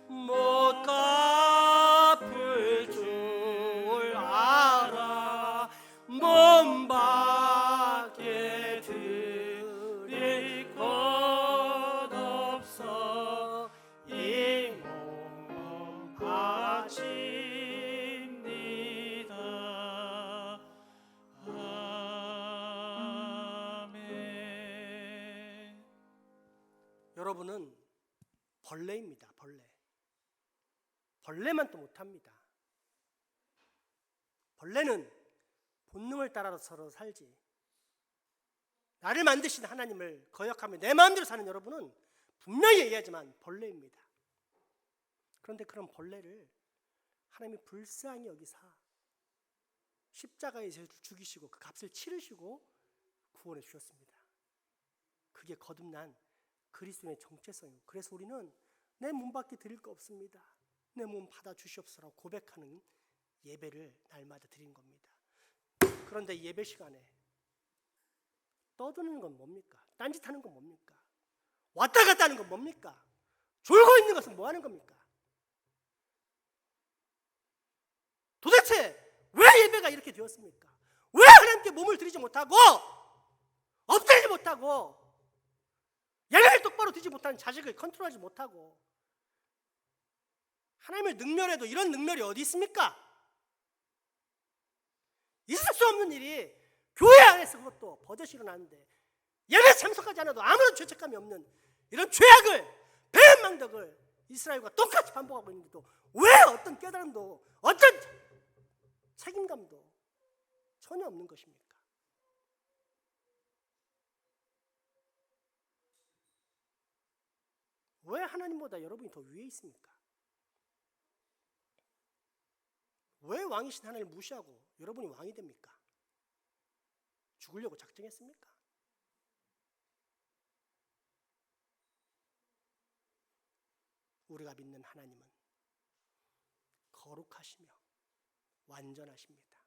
못 갚을 줄 알아 몸 밖에 드릴 것 없어 이 몸 바칩니다. 아멘. 여러분은 벌레입니다. 벌레만 또 못합니다. 벌레는 본능을 따라서 살지 나를 만드신 하나님을 거역하며 내 마음대로 사는 여러분은 분명히 얘기하지만 벌레입니다. 그런데 그런 벌레를 하나님이 불쌍히 여기사 십자가에서 죽이시고 그 값을 치르시고 구원해 주셨습니다. 그게 거듭난 그리스도의 정체성이고, 그래서 우리는 내 몸 밖에 드릴 거 없습니다, 내 몸 받아 주시옵소서라고 고백하는 예배를 날마다 드리는 겁니다. 그런데 예배 시간에 떠드는 건 뭡니까? 딴짓하는 건 뭡니까? 왔다 갔다 하는 건 뭡니까? 졸고 있는 것은 뭐 하는 겁니까? 도대체 왜 예배가 이렇게 되었습니까? 왜 하나님께 몸을 드리지 못하고 엎드리지 못하고 예배를 똑바로 드리지 못하는 자식을 컨트롤하지 못하고 하나님을 능멸해도 이런 능멸이 어디 있습니까? 있을 수 없는 일이 교회 안에서 그것도 버젓이 일어나는데 예배 참석하지 않아도 아무런 죄책감이 없는 이런 죄악을, 배은망덕을 이스라엘과 똑같이 반복하고 있는데도 왜 어떤 깨달음도 어떤 책임감도 전혀 없는 것입니까? 왜 하나님보다 여러분이 더 위에 있습니까? 왜 왕이신 하나님을 무시하고 여러분이 왕이 됩니까? 죽으려고 작정했습니까? 우리가 믿는 하나님은 거룩하시며 완전하십니다.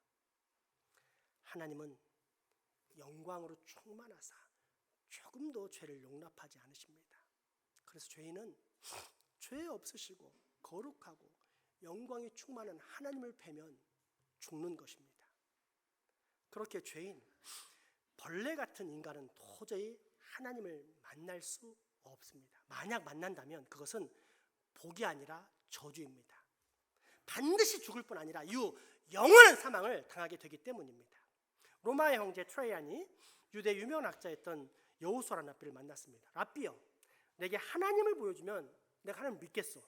하나님은 영광으로 충만하사 조금도 죄를 용납하지 않으십니다. 그래서 죄인은 죄 없으시고 거룩하고 영광이 충만한 하나님을 뵈면 죽는 것입니다. 그렇게 죄인, 벌레 같은 인간은 도저히 하나님을 만날 수 없습니다. 만약 만난다면 그것은 복이 아니라 저주입니다. 반드시 죽을 뿐 아니라 이후 영원한 사망을 당하게 되기 때문입니다. 로마의 형제 트레이안이 유대 유명한 학자였던 여호수아라는 랍비를 만났습니다. 랍비여, 내게 하나님을 보여주면 내가 하나님을 믿겠어.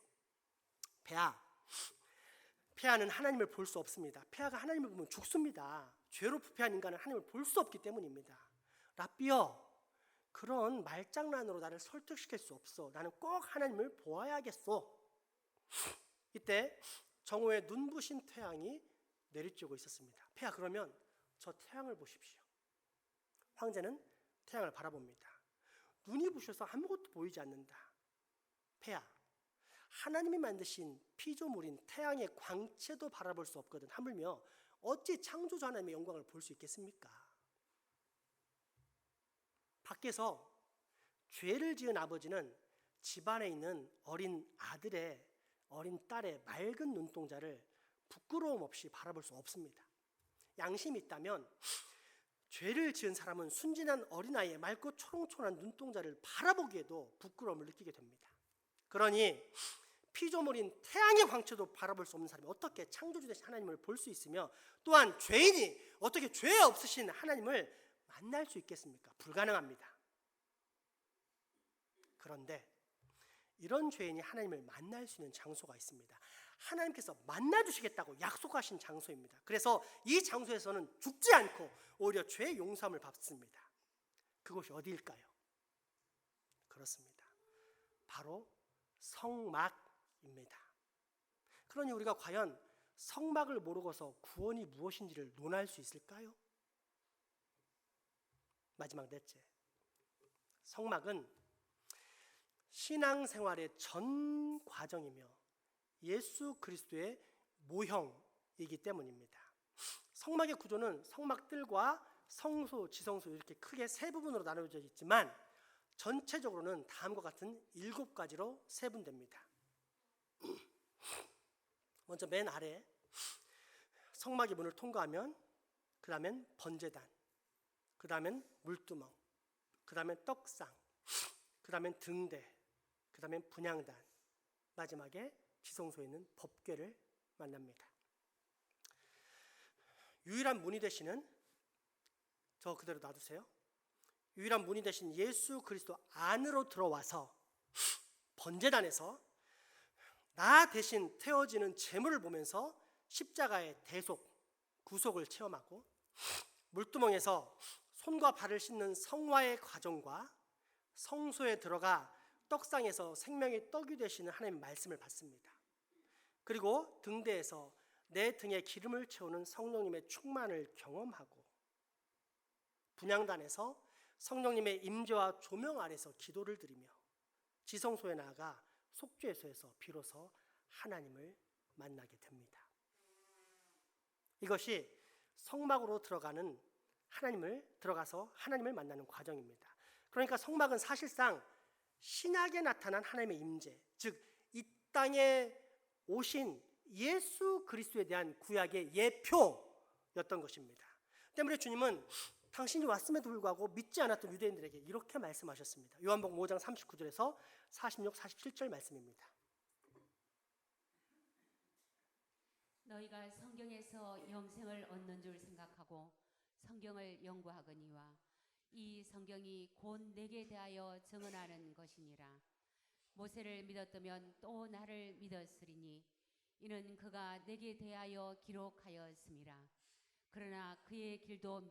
폐하는 하나님을 볼 수 없습니다. 폐하가 하나님을 보면 죽습니다. 죄로 부패한 인간은 하나님을 볼 수 없기 때문입니다. 랍비여, 그런 말장난으로 나를 설득시킬 수 없어. 나는 꼭 하나님을 보아야겠어. 이때 정오에 눈부신 태양이 내리쬐고 있었습니다. 폐하, 그러면 저 태양을 보십시오. 황제는 태양을 바라봅니다. 눈이 부셔서 아무것도 보이지 않는다. 폐하, 하나님이 만드신 피조물인 태양의 광채도 바라볼 수 없거든. 하물며 어찌 창조주 하나님의 영광을 볼 수 있겠습니까? 밖에서 죄를 지은 아버지는 집안에 있는 어린 아들의, 어린 딸의 맑은 눈동자를 부끄러움 없이 바라볼 수 없습니다. 양심이 있다면 죄를 지은 사람은 순진한 어린아이의 맑고 초롱초롱한 눈동자를 바라보기에도 부끄러움을 느끼게 됩니다. 그러니 피조물인 태양의 광채도 바라볼 수 없는 사람이 어떻게 창조주 되신 하나님을 볼 수 있으며, 또한 죄인이 어떻게 죄 없으신 하나님을 만날 수 있겠습니까? 불가능합니다. 그런데 이런 죄인이 하나님을 만날 수 있는 장소가 있습니다. 하나님께서 만나주시겠다고 약속하신 장소입니다. 그래서 이 장소에서는 죽지 않고 오히려 죄 용서함을 받습니다. 그곳이 어디일까요? 그렇습니다. 바로 성막입니다. 그러니 우리가 과연 성막을 모르고서 구원이 무엇인지를 논할 수 있을까요? 마지막 넷째, 성막은 신앙생활의 전 과정이며 예수 그리스도의 모형이기 때문입니다. 성막의 구조는 성막들과 성소, 지성소 이렇게 크게 세 부분으로 나누어져 있지만 전체적으로는 다음과 같은 7가지로 세분됩니다. 먼저 맨 아래 성막의 문을 통과하면 그 다음엔 번제단, 그 다음엔 물두멍, 그 다음엔 떡상, 그 다음엔 등대, 그 다음엔 분향단, 마지막에 지성소에 있는 법궤를 만납니다. 유일한 문이 되시는, 저 그대로 놔두세요. 유일한 문이 되신 예수 그리스도 안으로 들어와서 번제단에서 나 대신 태워지는 제물을 보면서 십자가의 대속, 구속을 체험하고, 물두멍에서 손과 발을 씻는 성화의 과정과 성소에 들어가 떡상에서 생명의 떡이 되시는 하나님의 말씀을 받습니다. 그리고 등대에서 내 등에 기름을 채우는 성령님의 충만을 경험하고, 분향단에서 성령님의 임재와 조명 아래서 기도를 드리며, 지성소에 나아가 속죄소에서 비로소 하나님을 만나게 됩니다. 이것이 성막으로 들어가서 하나님을 만나는 과정입니다. 그러니까 성막은 사실상 신약에 나타난 하나님의 임재, 즉 이 땅에 오신 예수 그리스도에 대한 구약의 예표였던 것입니다. 때문에 주님은 당신이 왔음에도 불구하고 믿지 않았던 유대인들에게 이렇게 말씀하셨습니다. 요한복음 5장 39절에서 46, 47절 말씀입니다. 너희가 성경에서 영생을 얻는 줄 생각하고 성경을 연구하거니와 이 성경이 곧 내게 대하여 증언하는 것이니라. 모세를 믿었다면 또 나를 믿었으리니 이는 그가 내게 대하여 기록하였음이라. 그러나 그의 길도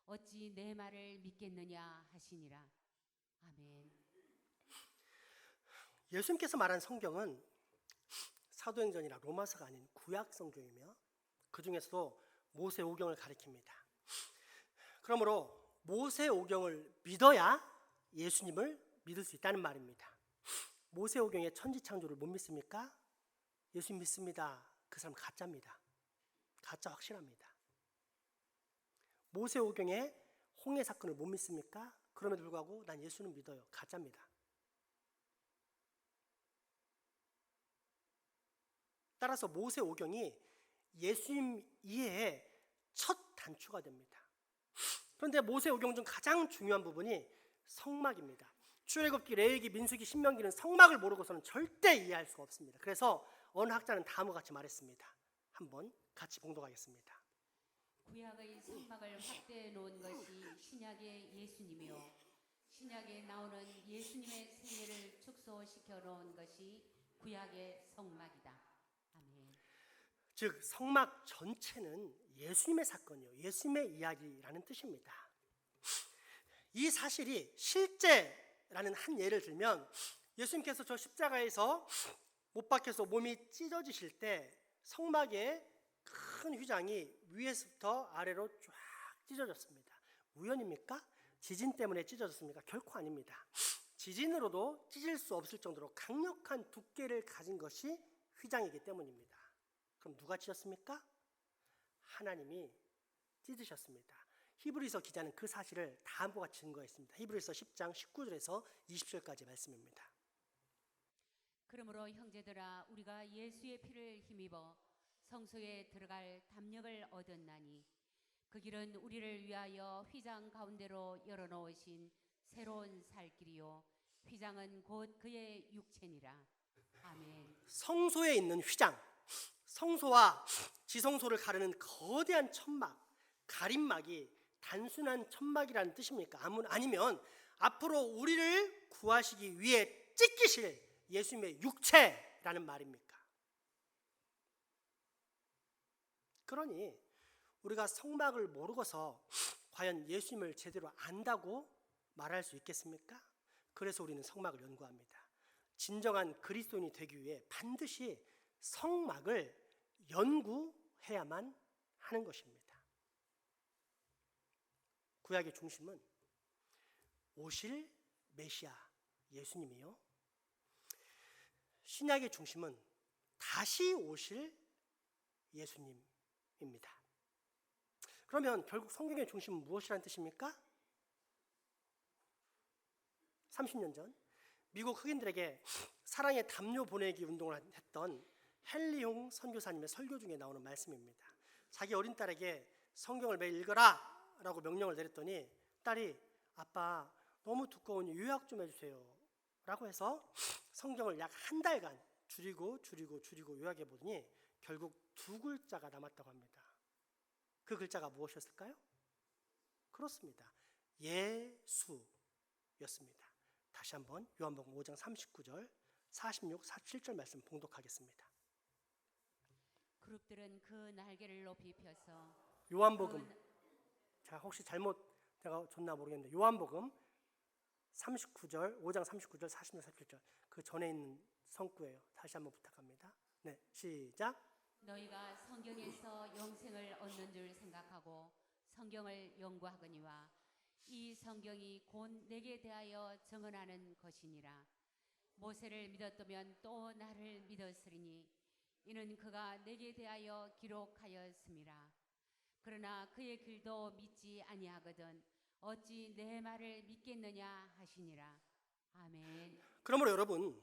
어찌 내 말을 믿겠느냐 하시니라. 아멘. 예수님께서 말한 성경은 사도행전이나 로마서가 아닌 구약 성경이며 그 중에서도 모세오경을 가리킵니다. 그러므로 모세오경을 믿어야 예수님을 믿을 수 있다는 말입니다. 모세오경의 천지창조를 못 믿습니까? 예수님 믿습니다. 그 사람 가짜입니다. 가짜 확실합니다. 모세오경의 홍해 사건을 못 믿습니까? 그럼에도 불구하고 난 예수는 믿어요. 가짜입니다. 따라서 모세오경이 예수님 이해의 첫 단추가 됩니다. 그런데 모세오경 중 가장 중요한 부분이 성막입니다. 출애굽기, 레위기, 민수기, 신명기는 성막을 모르고서는 절대 이해할 수가 없습니다. 그래서 어느 학자는 다음과 같이 말했습니다. 한번 같이 봉독하겠습니다. 구약의 성막을 확대해 놓은 것이 신약의 예수님이요 신약에 나오는 예수님의 생애를 축소시켜 놓은 것이 구약의 성막이다. 아멘. 즉 성막 전체는 예수님의 사건이요, 예수님의 이야기라는 뜻입니다. 이 사실이 실제라는 한 예를 들면, 예수님께서 저 십자가에서 못 박혀서 몸이 찢어지실 때 성막의 큰 휘장이 위에서부터 아래로 쫙 찢어졌습니다. 우연입니까? 지진 때문에 찢어졌습니까? 결코 아닙니다. 지진으로도 찢을 수 없을 정도로 강력한 두께를 가진 것이 휘장이기 때문입니다. 그럼 누가 찢었습니까? 하나님이 찢으셨습니다. 히브리서 기자는 그 사실을 다음과 같이 증거했습니다. 히브리서 10장 19절에서 20절까지 말씀입니다. 그러므로 형제들아 우리가 예수의 피를 힘입어 성소에 들어갈 담력을 얻었나니 그 길은 우리를 위하여 휘장 가운데로 열어놓으신 새로운 살 길이요 휘장은 곧 그의 육체니라. 아멘. 성소에 있는 휘장, 성소와 지성소를 가르는 거대한 천막, 가림막이 단순한 천막이라는 뜻입니까? 아니면 앞으로 우리를 구하시기 위해 찢기실 예수님의 육체라는 말입니까? 그러니 우리가 성막을 모르고서 과연 예수님을 제대로 안다고 말할 수 있겠습니까? 그래서 우리는 성막을 연구합니다. 진정한 그리스도인이 되기 위해 반드시 성막을 연구해야만 하는 것입니다. 구약의 중심은 오실 메시아 예수님이요, 신약의 중심은 다시 오실 예수님입니다. 그러면 결국 성경의 중심은 무엇이라는 뜻입니까? 30년 전 미국 흑인들에게 사랑의 담요 보내기 운동을 했던 헨리용 선교사님의 설교 중에 나오는 말씀입니다. 자기 어린 딸에게 성경을 매일 읽어라 라고 명령을 내렸더니 딸이 아빠 너무 두꺼우니 요약 좀 해주세요 라고 해서 성경을 약 한 달간 줄이고 요약해 보더니 결국 2글자가 남았다고 합니다. 그 글자가 무엇이었을까요? 그렇습니다. 예수였습니다. 다시 한번 요한복음 5장 39절, 46, 47절 말씀 봉독하겠습니다. 그룹들은 그 날개를 높이 펴서 요한복음, 자 혹시 잘못 내가 줬나 모르겠는데 요한복음 39절, 5장 39절, 46, 47절 그 전에 있는 성구예요. 다시 한번 부탁합니다. 네, 시작. 너희가 성경에서 영생을 얻는 줄 생각하고 성경을 연구하거니와 이 성경이 곧 내게 대하여 증언하는 것이니라. 모세를 믿었다면 또 나를 믿었으리니 이는 그가 내게 대하여 기록하였음이라. 그러나 그의 길도 믿지 아니하거든 어찌 내 말을 믿겠느냐 하시니라. 아멘. 그러므로 여러분,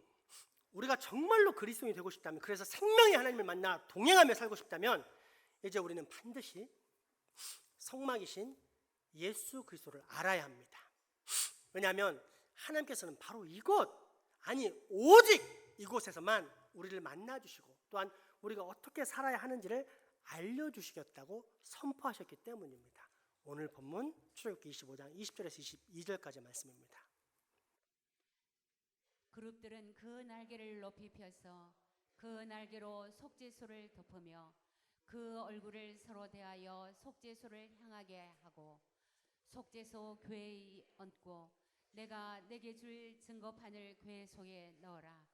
우리가 정말로 그리스도인이 되고 싶다면, 그래서 생명의 하나님을 만나 동행하며 살고 싶다면 이제 우리는 반드시 성막이신 예수 그리스도를 알아야 합니다. 왜냐하면 하나님께서는 바로 이곳, 아니 오직 이곳에서만 우리를 만나주시고 또한 우리가 어떻게 살아야 하는지를 알려주시겠다고 선포하셨기 때문입니다. 오늘 본문 출애굽기 25장 20절에서 22절까지 말씀입니다. 그룹들은 그 날개를 높이 펴서 그 날개로 속죄소를 덮으며 그 얼굴을 서로 대하여 속죄소를 향하게 하고 속죄소 궤에 얹고 내가 내게 줄 증거판을 궤 속에 넣어라.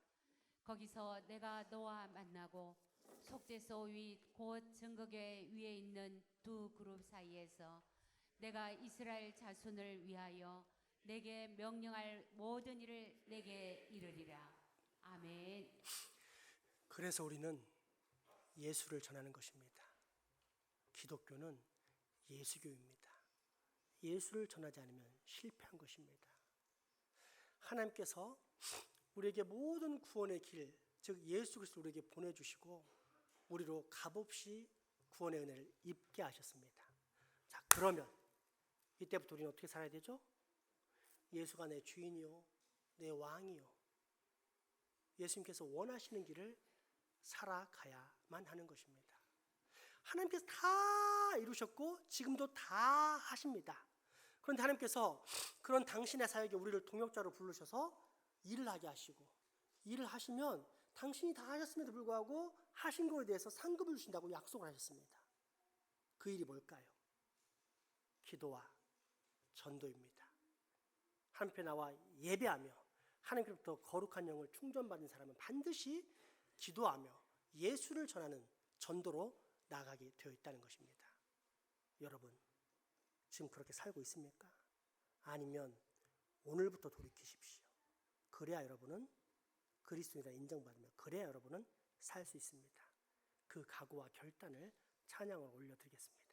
거기서 내가 너와 만나고 속죄소 위 곧 증거궤 위에 있는 두 그룹 사이에서 내가 이스라엘 자손을 위하여 내게 명령할 모든 일을 내게 이르리라. 아멘. 그래서 우리는 예수를 전하는 것입니다. 기독교는 예수교입니다. 예수를 전하지 않으면 실패한 것입니다. 하나님께서 우리에게 모든 구원의 길, 즉 예수 그리스도 우리에게 보내주시고 우리로 값없이 구원의 은혜를 입게 하셨습니다. 자, 그러면 이때부터 우리는 어떻게 살아야 되죠? 예수가 내 주인이요, 내 왕이요, 예수님께서 원하시는 길을 살아가야만 하는 것입니다. 하나님께서 다 이루셨고 지금도 다 하십니다. 그런데 하나님께서 그런 당신의 사역에 우리를 동역자로 부르셔서 일을 하게 하시고, 일을 하시면 당신이 다 하셨음에도 불구하고 하신 것에 대해서 상급을 주신다고 약속을 하셨습니다. 그 일이 뭘까요? 기도와 전도입니다. 하나님께 나와 예배하며 하나님께로부터 거룩한 영을 충전받은 사람은 반드시 기도하며 예수를 전하는 전도로 나아가게 되어 있다는 것입니다. 여러분, 지금 그렇게 살고 있습니까? 아니면 오늘부터 돌이키십시오. 그래야 여러분은 그리스도인이라 인정받으며, 그래야 여러분은 살 수 있습니다. 그 각오와 결단을 찬양으로 올려드리겠습니다.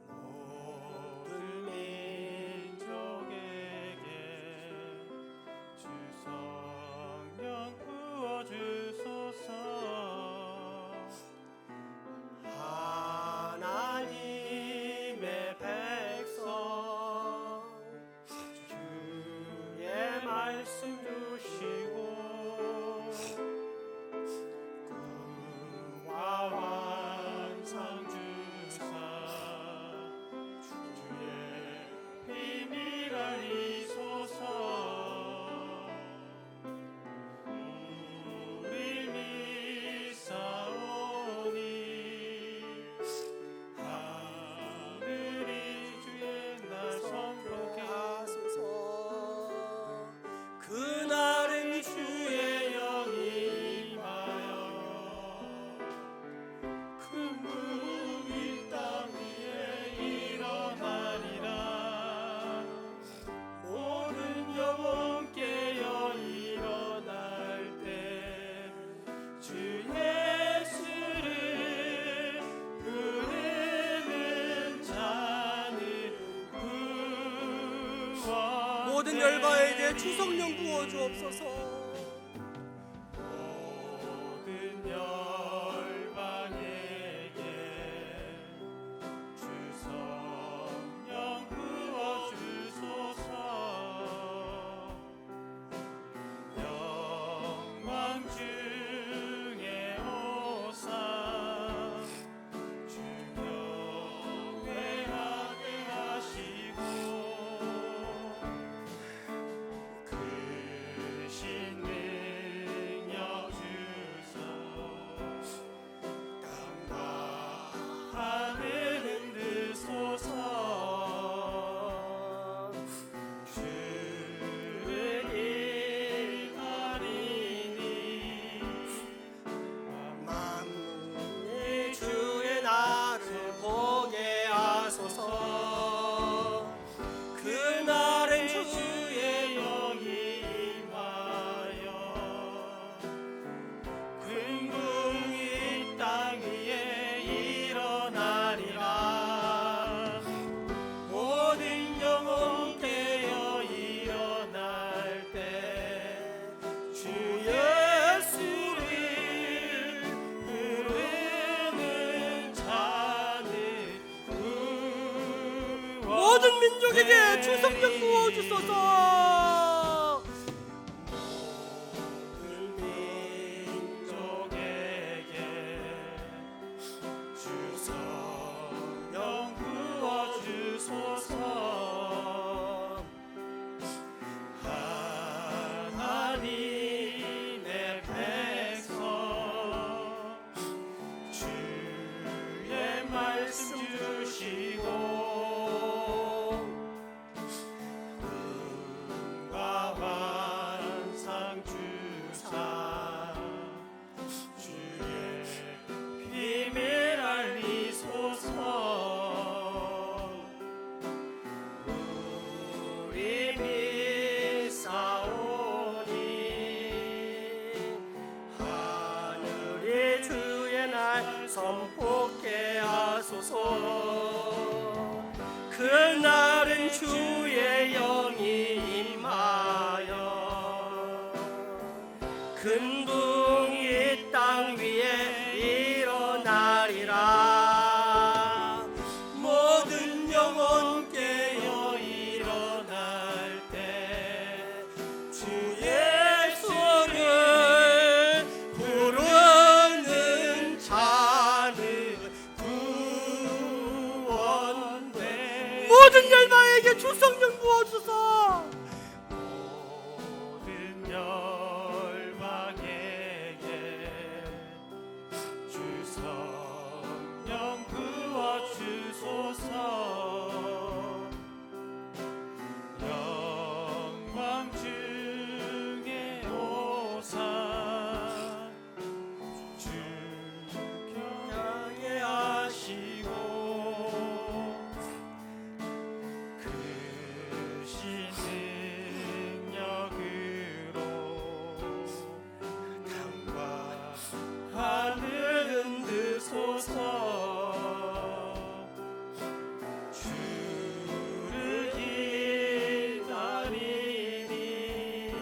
모든 민족에게 주 성령 부어 모든 열방에게 주성령 부어 주옵소서. 모든 열방에게 주성령 부어 주소서. 영광 중에 오사 주경외하게 하시고 크신 능력 주소. 땅과 하늘 흔드소서. 주를 기다리니 만민의 주의 나를 보게 하소서. 그날은 주의 영이 임하여 근궁이 땅 위에 일어나리라. 모든 영혼 깨어 일어날 때 주 예수를 부르는 자는 구원. 모든 민족에게 주성령 부어 주소서. 민족에게 주성령 부어 주소서. 하나님의 백성 주의 말씀 주시고 은과 환상 주사 주의 비밀 알리소서. 우리 믿사오니 하늘이 주의 날 선포케 하소서. 그날은 주의 영이 임하여 근둥이 땅 위에 일어나리라. 모든 영혼 깨어 일어날 때 주 예수를 부르는 자는 구원돼. 모든 열방에게 주성령 부어 주소서. 모든 열방에게 주성령 부어 주소서. 영광 중에 오사 주경외 하시고 크신 능력으로 땅과 하늘 흔드소서. 주를 기다리니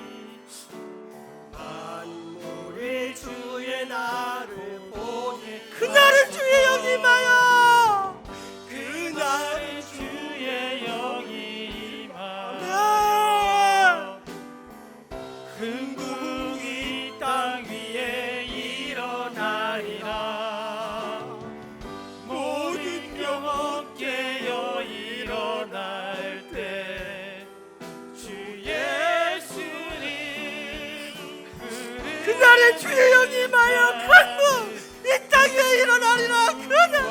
만물이 주의 나를 보게. 그날은 주의 영이 임하여 그날은 주의 영이 임하여 흥국이 땅 위에 일어나리라. 모든 영혼 깨어 일어날 때 주 예수를 그날은 주의 영이 임하여 강국 이 땅 위에 일어나리라. 그날은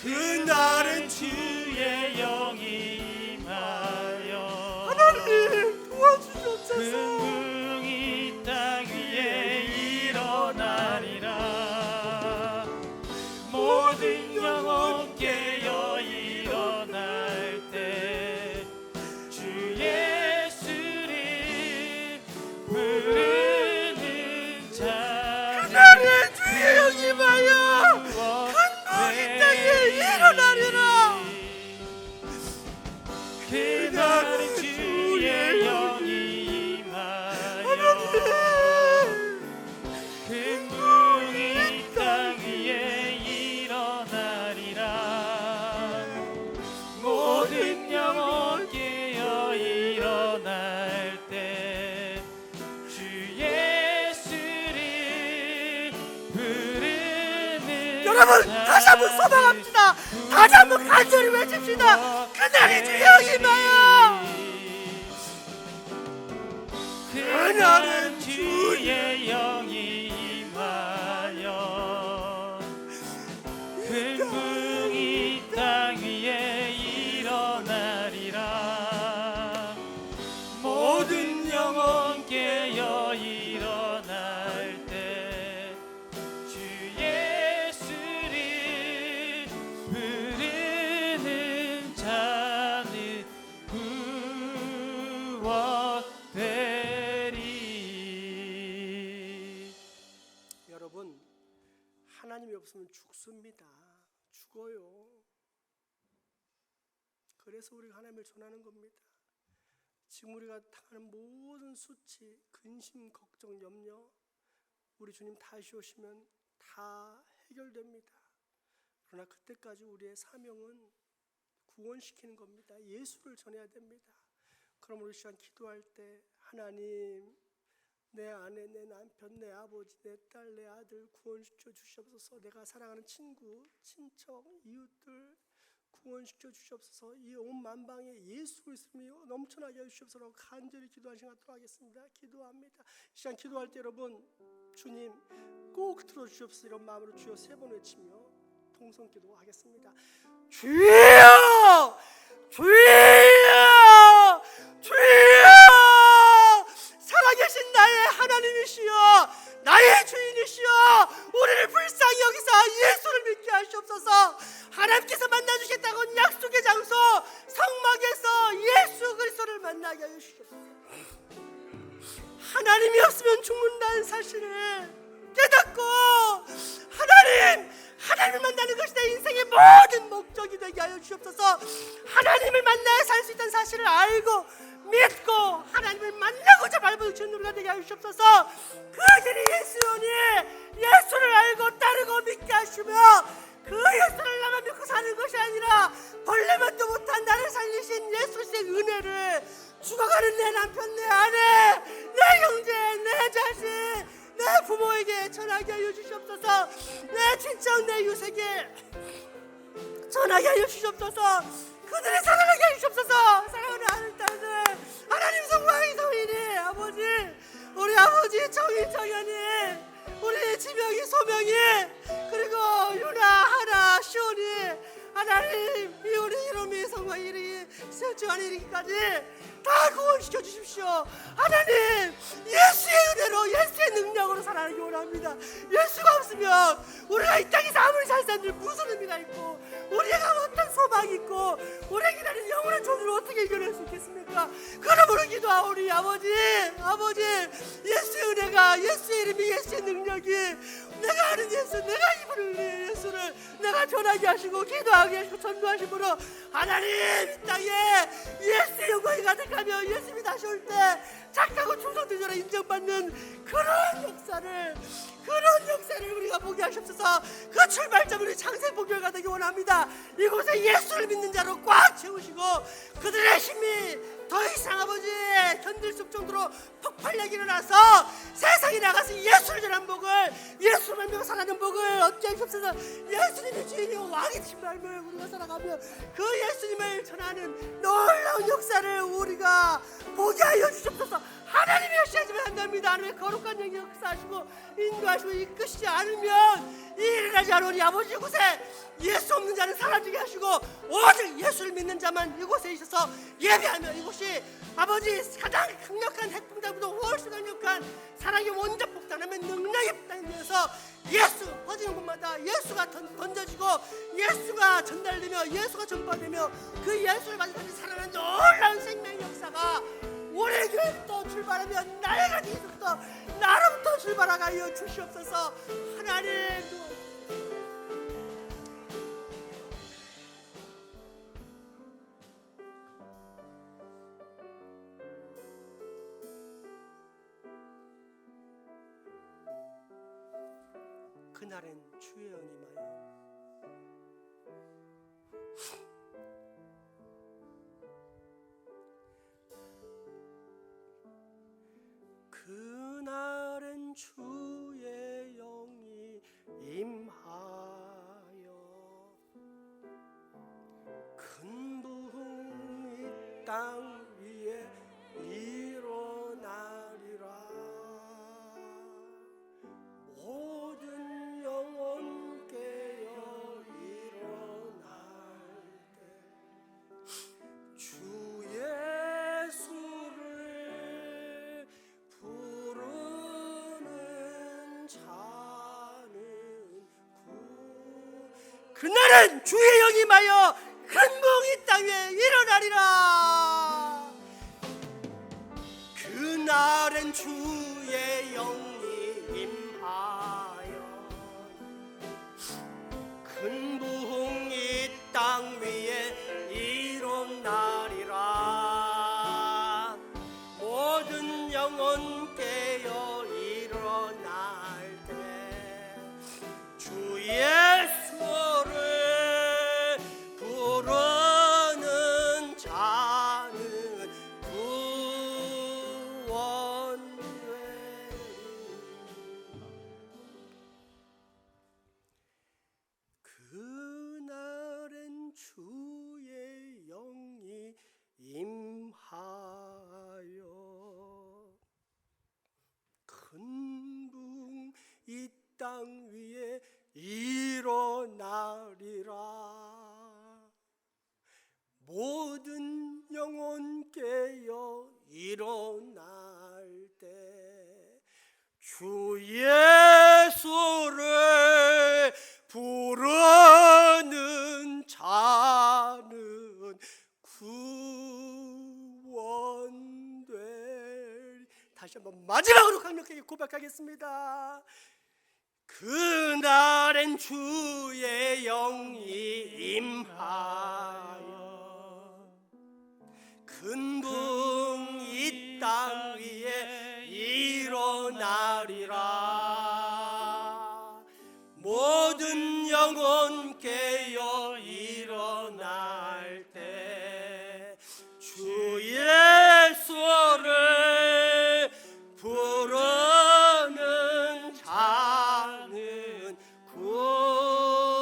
그날은 주의 영이 임하여 하나님 도와주시옵소서. 흥궁이 땅 위에 일어나리라. 모든 영혼 깨어 일어날 때 주 예수를 여러분 다시 한번 소망합시다. 다시 한번 간절히 외칩시다. 그날이 주의 영이 임하여. 그날은 주의 영이 임하여 금붕이 땅 위에 일어나리라. 모든 영혼 깨어 일어날 때 주 예수를 부르는 자는 구원되리. 여러분, 하나님이 없으면 죽습니다. 죽어요. 그래서 우리가 하나님을 전하는 겁니다. 지금 우리가 당하는 모든 수치, 근심, 걱정, 염려, 우리 주님 다시 오시면 다 해결됩니다. 그러나 그때까지 우리의 사명은 구원시키는 겁니다. 예수를 전해야 됩니다. 그럼 우리 시간 기도할 때 하나님, 내 아내, 내 남편, 내 아버지, 내 딸, 내 아들 구원시켜 주시옵소서. 내가 사랑하는 친구, 친척, 이웃들 구원시켜 주시옵소서. 이 온 만방에 예수 그리스도를 넘쳐나게 해주시옵소서. 간절히 기도하는 시간 갖도록 하겠습니다. 기도합니다. 이 시간 기도할 때 여러분, 주님 꼭 들어주시옵소서. 이런 마음으로 주여 3번 외치며 통성 기도하겠습니다. 주여! 주여! 주여! 살아계신 나의 하나님이시여, 나의 주인이시여, 우리를 불쌍히 여기서 예수를 믿게 하시옵소서. 하나님께서 만나주겠다고 약속의 장소 성막에서 예수 그리스도를 만나게 하시옵소서. 하나님이 없으면 죽는다는 사실을 깨닫고 하나님을 만나는 것이 내 인생의 모든 목적이 되게 하여 주시옵소서. 하나님을 만나야 살 수 있다는 사실을 알고 믿고 하나님을 만나고자 밟아주시는 우리가 되게 하여 주시옵소서. 그들이 예수니 예수를 알고 따르고 믿게 하시며 그 예수를 나만 믿고 사는 것이 아니라 벌레만도 못한 나를 살리신 예수의 은혜를 죽어가는 내 남편, 내 아내, 내 형제, 내 자식, 내 부모에게 전하게 하여 주시옵소서. 내 친척, 내 이웃에게 전하게 하여 주시옵소서. 그들을 사랑하게 하여 주시옵소서. 사랑하는 아들, 딸들, 하나님 성부하기 성인이 아버지, 우리 아버지 정인, 정연이, 우리 지명이, 소명이, 그리고 유나, 하나, 시온이, 하나님 이 우리 이름이 성부하기 이르기 세우치하는 이르기까지 다 구원시켜 주십시오. 하나님 예수의 은혜로 예수의 능력으로 살아가기 원합니다. 예수가 없으면 우리가 이 땅에서 아무리 잘 사는지 무슨 의미가 있고 우리가 어떤 소망이 있고 우리에게 기다리는 영원한 존재를 어떻게 이겨낼 수 있겠습니까? 그러므로 기도하오. 우리 아버지 예수의 은혜가, 예수의 이름이, 예수의 능력이, 내가 아는 예수, 내가 입을 예수를 내가 전하게 하시고 기도하게 하시고 전도하심으로 하나님 이 땅에 예수의 영광이 가득하며 예수님이 다시 올 때 착하고 충성되자로 인정받는 그런 역사를 우리가 보게 하시옵소서. 그 출발점 우리 창세 복결가 되기 원합니다. 이곳에 예수를 믿는 자로 꽉 채우시고 그들의 힘이 더 이상 아버지 견딜 수 없을 정도로 폭발력이 일어나서 세상에 나가서 예수를 전하는 복을, 예수를 믿고 살아가는 복을 얻게 하시옵소서. 예수님이 주인이고 왕이 되신 말며 우리가 살아가며 그 예수님을 전하는 놀라운 역사를 우리가 보게 하여 주시옵소서. 하나님이 역사하시면 안 됩니다. 하나님의 거룩한 영이 역사하시고 인도하시고 이끄시지 않으면 이 일어나지 않으니 아버지 이곳에 예수 없는 자는 사라지게 하시고 오직 예수를 믿는 자만 이곳에 있어서 예배하며 이곳이 아버지 가장 강력한 핵폭탄보다 훨씬 강력한 사랑의 원자 폭탄하면 능력의 폭탄이 되어서 예수 퍼지는 곳마다 예수가 던져지고 예수가 전달되며 예수가 전파되며 그 예수를 받은 살아나는 놀라운 생명의 역사가 우리 교회부터 출발하며 나의 가정에서부터 나로부터 출발하게 하여 주시옵소서. 하나님 그날엔 주의 영이 임하여 그날엔 주의 영이 임하여 그날은 주의 영이 임하여 큰붕 이 땅 위에 일어나리라. 그날은 주의 영이 임하여 큰붕 이 땅 위에 일어나리라. 모든 영혼 깨어 일어날 때 주의 소를 부르는 자는 구원되리. 그날엔 주의 영이 임하여 큰붕 이 땅 위에 일어나리라. 모든 영혼 깨어 일어날 때 주 예수를 부르는 자는 구원되리. 다시 한번 마지막으로 강력하게 고백하겠습니다. 그날엔 주의 영이 임하여 큰붕 이 땅 위에 일어나리라. 모든 영혼 깨어 일어날 때 주 예수를 부르는 자는 구원되리.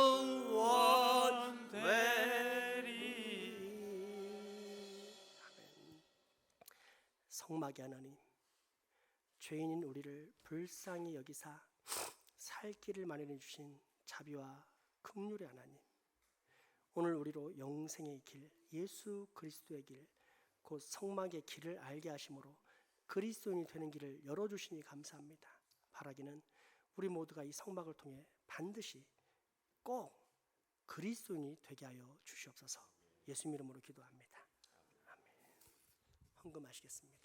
성막의 하나님, 죄인인 우리를 불쌍히 여기사 살 길을 마련해 주신 자비와 긍휼의 하나님, 오늘 우리로 영생의 길, 예수 그리스도의 길, 곧 성막의 길을 알게 하심으로 그리스도인이 되는 길을 열어주시니 감사합니다. 바라기는 우리 모두가 이 성막을 통해 반드시 꼭 그리스도인이 되게 하여 주시옵소서. 예수 이름으로 기도합니다. 아멘. 헌금하시겠습니다.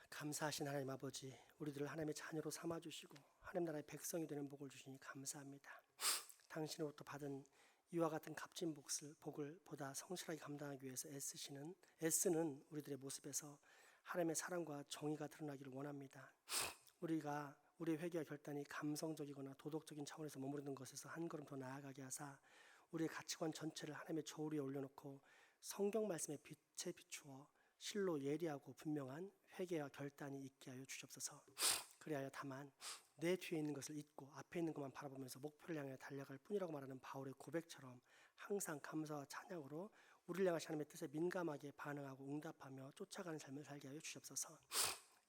감사하신 하나님 아버지, 우리들을 하나님의 자녀로 삼아주시고 하나님 나라의 백성이 되는 복을 주시니 감사합니다. 당신으로부터 받은 이와 같은 값진 복을 보다 성실하게 감당하기 위해서 애쓰는 우리들의 모습에서 하나님의 사랑과 정의가 드러나기를 원합니다. 우리의 회개와 결단이 감성적이거나 도덕적인 차원에서 머무르는 것에서 한 걸음 더 나아가게 하사 우리의 가치관 전체를 하나님의 저울 위에 올려놓고 성경 말씀의 빛에 비추어 실로 예리하고 분명한 회개와 결단이 있게 하여 주시옵소서. 그리하여 다만 내 뒤에 있는 것을 잊고 앞에 있는 것만 바라보면서 목표를 향해 달려갈 뿐이라고 말하는 바울의 고백처럼 항상 감사와 찬양으로 우리를 향하신 하나님의 뜻에 민감하게 반응하고 응답하며 쫓아가는 삶을 살게 하여 주시옵소서.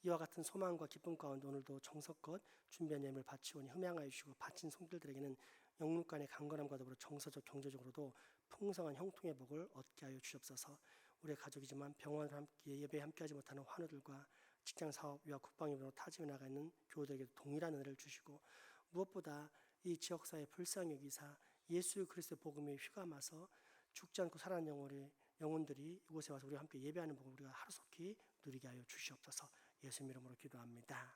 이와 같은 소망과 기쁨 가운데 오늘도 정성껏 준비한 예물을 바치오니 흠양하여 주시고 바친 손길들에게는 영육 간의 강건함과 더불어 정서적 경제적으로도 풍성한 형통의 복을 얻게 하여 주시옵소서. 우리의 가족이지만 병원을 함께 예배에 함께하지 못하는 환우들과 직장 사업, 유학, 국방위로 타지에 나가 있는 교우들에게도 동일한 은혜를 주시고 무엇보다 이 지역사회의 불쌍히 여기사 예수 그리스도의 복음에 휘감아서 죽지 않고 살아난 영혼들이 이곳에 와서 우리와 함께 예배하는 복을 우리가 하루속히 누리게 하여 주시옵소서. 예수 이름으로 기도합니다.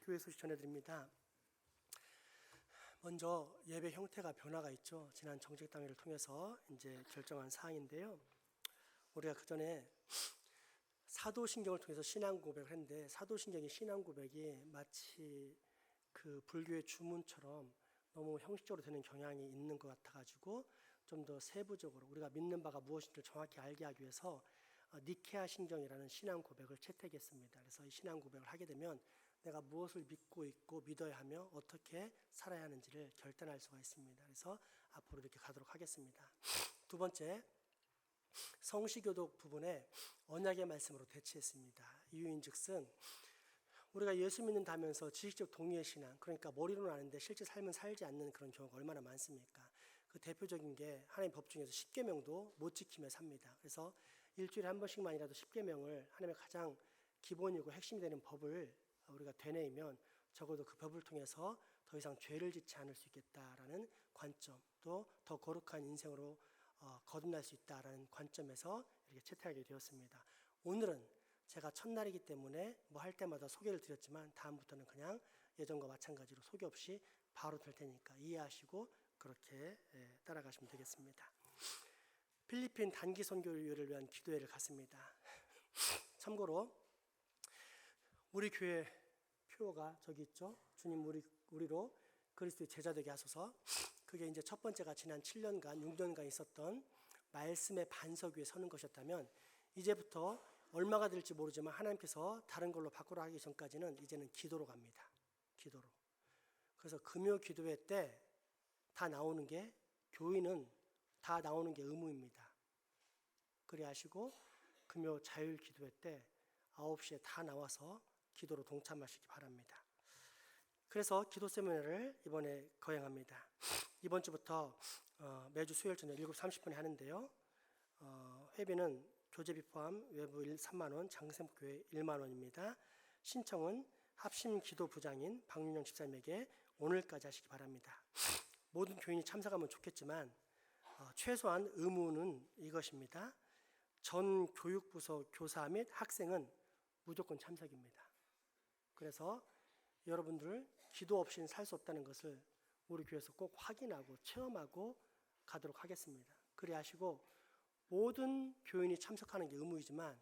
교회 소식 전해드립니다. 먼저 예배 형태가 변화가 있죠. 지난 정책당회를 통해서 이제 결정한 사항인데요. 우리가 그 전에 사도신경을 통해서 신앙 고백을 했는데 사도신경의 신앙 고백이 마치 그 불교의 주문처럼 너무 형식적으로 되는 경향이 있는 것 같아가지고 좀 더 세부적으로 우리가 믿는 바가 무엇인지를 정확히 알게 하기 위해서 니케아 신경이라는 신앙 고백을 채택했습니다. 그래서 이 신앙 고백을 하게 되면 내가 무엇을 믿고 있고 믿어야 하며 어떻게 살아야 하는지를 결단할 수가 있습니다. 그래서 앞으로 이렇게 가도록 하겠습니다. 두 번째, 성시교독 부분에 언약의 말씀으로 대치했습니다. 이유인즉슨 우리가 예수 믿는다면서 지식적 동의의 신앙, 그러니까 머리로는 아는데 실제 삶은 살지 않는 그런 경우가 얼마나 많습니까? 그 대표적인 게 하나님 법 중에서 십계명도 못 지키며 삽니다. 그래서 일주일에 한 번씩만이라도 십계명을 하나님의 가장 기본이고 핵심이 되는 법을 우리가 되뇌이면 적어도 그 법을 통해서 더 이상 죄를 짓지 않을 수 있겠다라는 관점, 또 더 거룩한 인생으로 거듭날 수 있다라는 관점에서 이렇게 채택하게 되었습니다. 오늘은 제가 첫날이기 때문에 뭐 할 때마다 소개를 드렸지만 다음부터는 그냥 예전과 마찬가지로 소개 없이 바로 될 테니까 이해하시고 그렇게 따라가시면 되겠습니다. 필리핀 단기 선교를 위한 기도회를 갔습니다. 참고로 우리 교회 표어가 저기 있죠. 주님 우리로 그리스도의 제자 되게 하소서. 그게 이제 첫 번째가 지난 7년간 6년간 있었던 말씀의 반석 위에 서는 것이었다면 이제부터 얼마가 될지 모르지만 하나님께서 다른 걸로 바꾸라 하기 전까지는 이제는 기도로 갑니다. 기도로. 그래서 금요 기도회 때 다 나오는 게 교인은 다 나오는 게 의무입니다. 그리 하시고 금요 자율 기도회 때 9시에 다 나와서 기도로 동참하시기 바랍니다. 그래서 기도 세미나를 이번에 거행합니다. 이번 주부터 매주 수요일 저녁 7시 30분에 하는데요. 회비는 교재비 포함 외부 3만 원, 장세목교회 1만 원입니다. 신청은 합심기도부장인 박윤영 집사님에게 오늘까지 하시기 바랍니다. 모든 교인이 참석하면 좋겠지만 최소한 의무는 이것입니다. 전 교육부서 교사 및 학생은 무조건 참석입니다. 그래서 여러분들 기도 없이는 살 수 없다는 것을 우리 교회에서 꼭 확인하고 체험하고 가도록 하겠습니다. 그리 하시고 모든 교인이 참석하는 게 의무이지만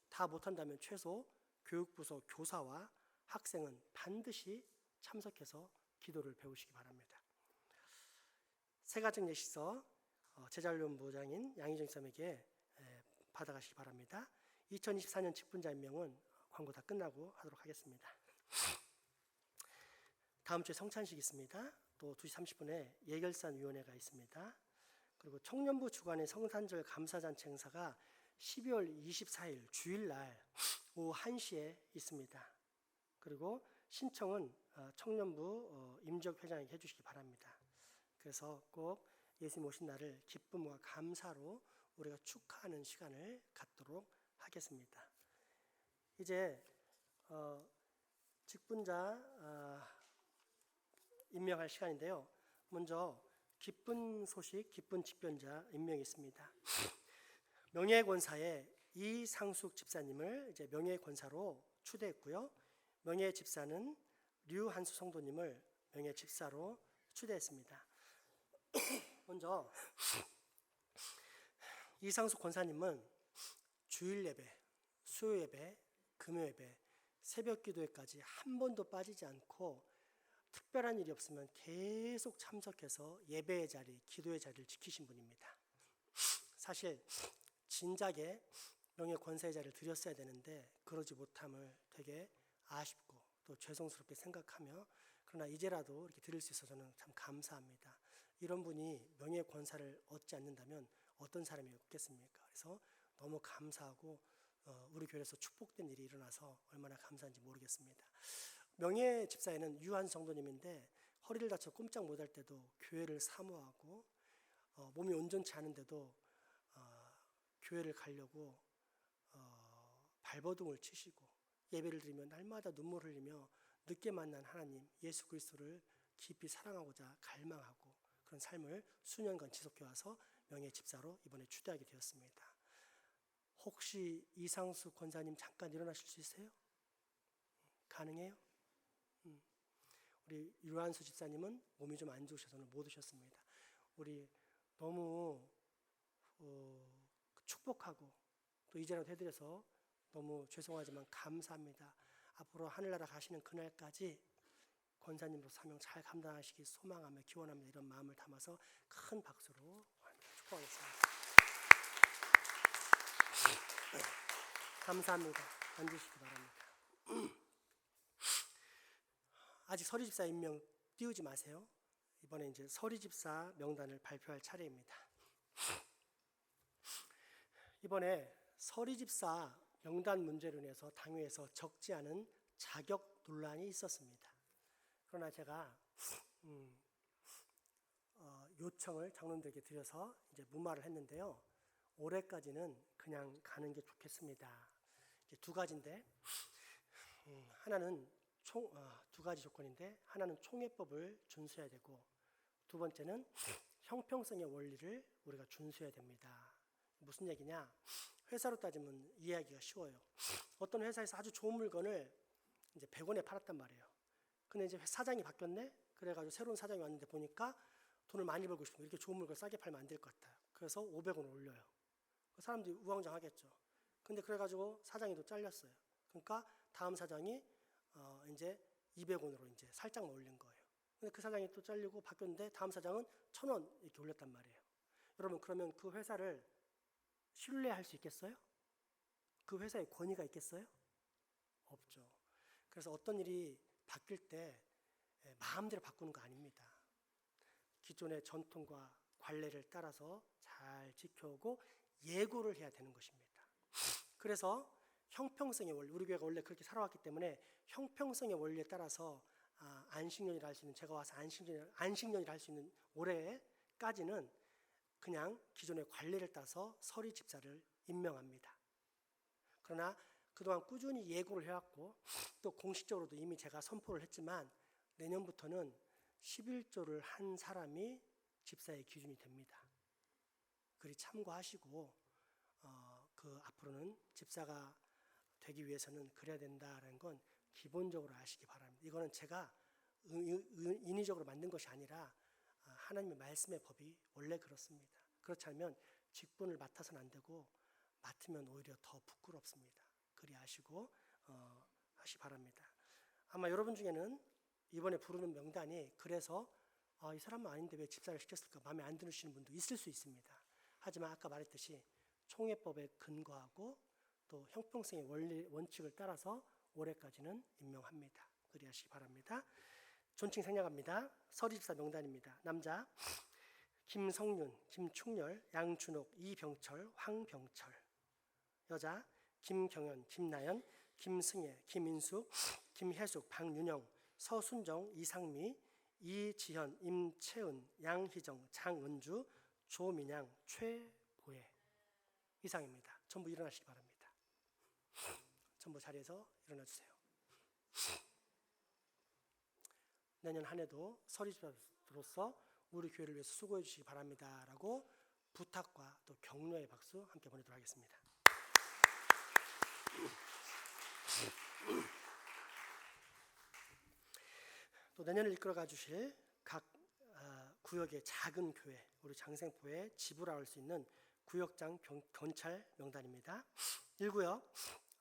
다 못한다면 최소 교육부서 교사와 학생은 반드시 참석해서 기도를 배우시기 바랍니다. 세가정 예식서 제자훈련부장인 양희정 사람에게 받아가시기 바랍니다. 2024년 직분자 임명은 광고 다 끝나고 하도록 하겠습니다. 다음 주에 성찬식 있습니다. 또 2시 30분에 예결산위원회가 있습니다. 그리고 청년부 주관의 성탄절 감사잔치 행사가 12월 24일 주일날 오후 1시에 있습니다. 그리고 신청은 청년부 임지혁 회장에게 해주시기 바랍니다. 그래서 꼭 예수님 오신 날을 기쁨과 감사로 우리가 축하하는 시간을 갖도록 하겠습니다. 이제 직분자 임명할 시간인데요. 먼저 기쁜 소식, 기쁜 직분자 임명이 있습니다. 명예권사의 이상숙 집사님을 이제 명예권사로 추대했고요. 명예집사는 류한수 성도님을 명예집사로 추대했습니다. 먼저 이상숙 권사님은 주일 예배, 수요 예배, 금요 예배, 새벽 기도회까지 한 번도 빠지지 않고 특별한 일이 없으면 계속 참석해서 예배의 자리, 기도의 자리를 지키신 분입니다. 사실 진작에 명예 권사의 자리를 드렸어야 되는데 그러지 못함을 되게 아쉽고 또 죄송스럽게 생각하며 그러나 이제라도 이렇게 드릴 수 있어서 저는 참 감사합니다. 이런 분이 명예 권사를 얻지 않는다면 어떤 사람이 없겠습니까? 그래서 너무 감사하고 우리 교회에서 축복된 일이 일어나서 얼마나 감사한지 모르겠습니다. 명예 집사에는 유한 성도님인데 허리를 다쳐 꼼짝 못할 때도 교회를 사모하고 몸이 온전치 않은데도 교회를 가려고 발버둥을 치시고 예배를 드리며 날마다 눈물 흘리며 늦게 만난 하나님 예수 그리스도를 깊이 사랑하고자 갈망하고 그런 삶을 수년간 지속해와서 명예 집사로 이번에 추대하게 되었습니다. 혹시 이상수 권사님 잠깐 일어나실 수 있어요? 가능해요? 우리 유한수 집사님은 몸이 좀 안 좋으셔서 못 오셨습니다. 우리 너무 축복하고 또 이제라도 해드려서 너무 죄송하지만 감사합니다. 앞으로 하늘나라 가시는 그날까지 권사님으로 사명 잘 감당하시기 소망하며 기원합니다. 이런 마음을 담아서 큰 박수로 축복하겠습니다. 감사합니다. 앉으시기 바랍니다. 아직 서리집사 임명 띄우지 마세요. 이번에 이제 서리집사 명단을 발표할 차례입니다. 이번에 서리집사 명단 문제로 인해서 당회에서 적지 않은 자격 논란이 있었습니다. 그러나 제가 요청을 장로님들에게 드려서 이제 무마를 했는데요. 올해까지는 그냥 가는 게 좋겠습니다. 이제 두 가지인데 하나는 두 가지 조건인데 하나는 총회법을 준수해야 되고 두 번째는 형평성의 원리를 우리가 준수해야 됩니다. 무슨 얘기냐? 회사로 따지면 이해하기가 쉬워요. 어떤 회사에서 아주 좋은 물건을 이제 100원에 팔았단 말이에요. 근데 이제 사장이 바뀌었네? 그래가지고 새로운 사장이 왔는데 보니까 돈을 많이 벌고 싶으면 이렇게 좋은 물건 싸게 팔면 안 될 것 같아요. 그래서 500원을 올려요. 사람들이 우왕좌왕하겠죠. 근데 그래가지고 사장이 또 잘렸어요. 그러니까 다음 사장이 이제 200원으로 이제 살짝만 올린 거예요. 근데 그 사장이 또 잘리고 바뀌었는데 다음 사장은 1000원 이렇게 올렸단 말이에요. 여러분 그러면 그 회사를 신뢰할 수 있겠어요? 그 회사에 권위가 있겠어요? 없죠. 그래서 어떤 일이 바뀔 때 마음대로 바꾸는 거 아닙니다. 기존의 전통과 관례를 따라서 잘 지켜오고 예고를 해야 되는 것입니다. 그래서 형평성의 원리, 우리 교회가 원래 그렇게 살아왔기 때문에 형평성의 원리에 따라서 안식년이라 할 수 있는, 제가 와서 안식년이라 할 수 있는 올해까지는 그냥 기존의 관례를 따서 서리 집사를 임명합니다. 그러나 그동안 꾸준히 예고를 해왔고 또 공식적으로도 이미 제가 선포를 했지만 내년부터는 11조를 한 사람이 집사의 기준이 됩니다. 그리 참고하시고 그 앞으로는 집사가 되기 위해서는 그래야 된다는 건 기본적으로 아시기 바랍니다. 이거는 제가 인위적으로 만든 것이 아니라 하나님의 말씀의 법이 원래 그렇습니다. 그렇지 않으면 직분을 맡아서는 안 되고 맡으면 오히려 더 부끄럽습니다. 그리 아시고 하시 바랍니다. 아마 여러분 중에는 이번에 부르는 명단이 그래서 이 사람은 아닌데 왜 집사를 시켰을까 마음에 안 드시는 분도 있을 수 있습니다. 하지만 아까 말했듯이 총회법에 근거하고 또 형평성의 원칙을 따라서 올해까지는 임명합니다. 그리하시기 바랍니다. 존칭 생략합니다. 서리집사 명단입니다. 남자 김성윤, 김충렬, 양준옥, 이병철, 황병철. 여자 김경연, 김나연, 김승혜, 김인숙, 김혜숙, 박윤영, 서순정, 이상미, 이지현, 임채은, 양희정, 장은주, 조민양, 최보혜. 이상입니다. 전부 일어나시기 바랍니다. 전부 자리에서 일어나 주세요. 내년 한 해도 서리집사로서 우리 교회를 위해서 수고해 주시기 바랍니다 라고 부탁과 또 격려의 박수 함께 보내도록 하겠습니다. 또 내년을 이끌어가 주실 각 구역의 작은 교회, 우리 장생포에 지부라 할 수 있는 구역장 권찰 명단입니다. 1구역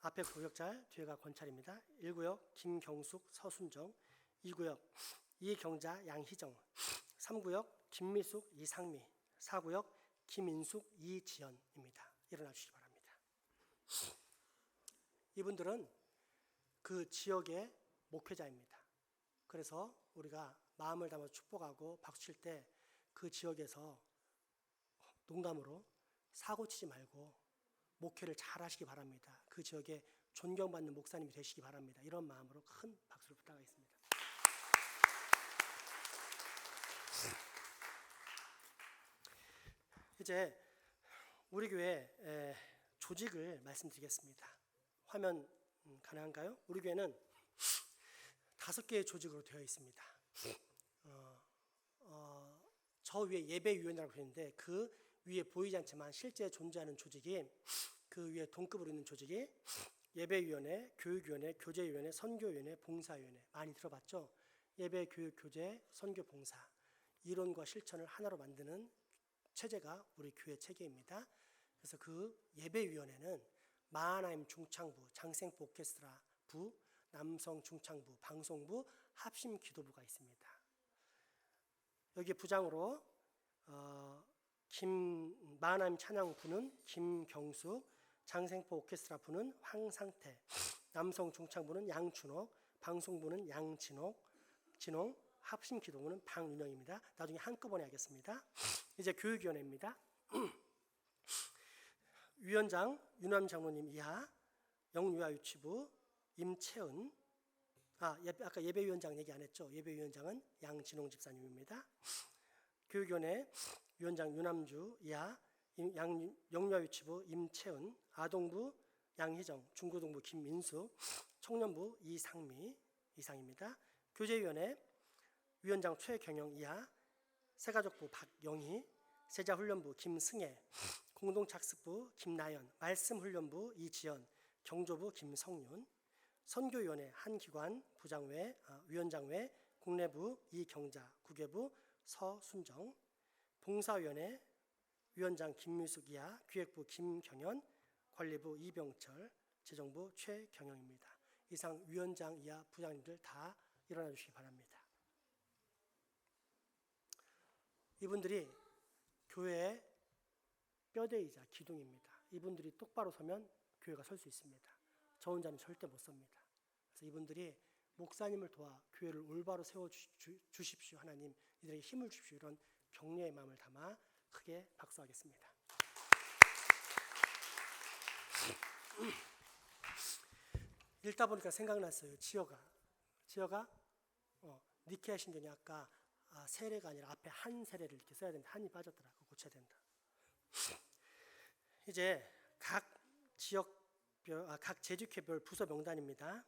앞에 구역장, 뒤에가 권찰입니다. 1구역 김경숙, 서순정. 2구역 이경자, 양희정. 3구역 김미숙, 이상미. 4구역 김인숙, 이지연입니다. 일어나 주시기 바랍니다. 이분들은 그 지역의 목회자입니다. 그래서 우리가 마음을 담아 축복하고 박수 칠 때 그 지역에서 농담으로 사고 치지 말고 목회를 잘 하시기 바랍니다. 그 지역에 존경받는 목사님이 되시기 바랍니다. 이런 마음으로 큰 박수를 부탁하겠습니다. 이제 우리 교회 조직을 말씀드리겠습니다. 화면 가능한가요? 우리 교회는 5개의 조직으로 되어 있습니다. 저 위에 예배위원회라고 했는데 그 위에 보이지 않지만 실제 존재하는 조직이 그 위에 동급으로 있는 조직이 예배위원회, 교육위원회, 교제위원회, 선교위원회, 봉사위원회. 많이 들어봤죠? 예배, 교육, 교제, 선교, 봉사. 이론과 실천을 하나로 만드는 체제가 우리 교회 체계입니다. 그래서 그 예배위원회는 마하나임 중창부, 장생포 오케스트라 부, 남성 중창부, 방송부, 합심 기도부가 있습니다. 여기 부장으로 마하나임 찬양부는 김경숙, 장생포 오케스트라 부는 황상태, 남성 중창부는 양춘옥, 방송부는 진홍, 합심 기도부는 방윤영입니다. 나중에 한꺼번에 하겠습니다. 이제 교육위원회입니다. 위원장 윤암 장로님 이하, 영유아유치부 임채은, 아까 예배위원장 얘기 안 했죠? 예배위원장은 양진홍 집사님입니다. 교육위원회 위원장 윤암주 이하, 영유아유치부 임채은, 아동부 양희정, 중고등부 김민수, 청년부 이상미 이상입니다. 교제위원회 위원장 최경영 이하, 새가족부 박영희, 세자훈련부 김승혜, 공동착습부 김나연, 말씀훈련부 이지연, 경조부 김성윤, 선교위원회 한기관 위원장외 국내부 이경자, 국외부 서순정, 봉사위원회 위원장 김미숙 이하, 기획부 김경연, 관리부 이병철, 재정부 최경영입니다. 이상 위원장 이하 부장님들 다 일어나 주시기 바랍니다. 이분들이 교회의 뼈대이자 기둥입니다. 이분들이 똑바로 서면 교회가 설 수 있습니다. 저 혼자는 절대 못 섭니다. 그래서 이분들이 목사님을 도와 교회를 올바로 세워주십시오. 하나님 이들에게 힘을 주십시오. 이런 격려의 마음을 담아 크게 박수하겠습니다. 읽다 보니까 생각났어요. 지어가 니케아 신전이 아까 세례가 아니라 앞에 한 세례를 이렇게 써야 된다. 한이 빠졌더라. 그거 고쳐야 된다. 이제 각 재직회별 부서 명단입니다.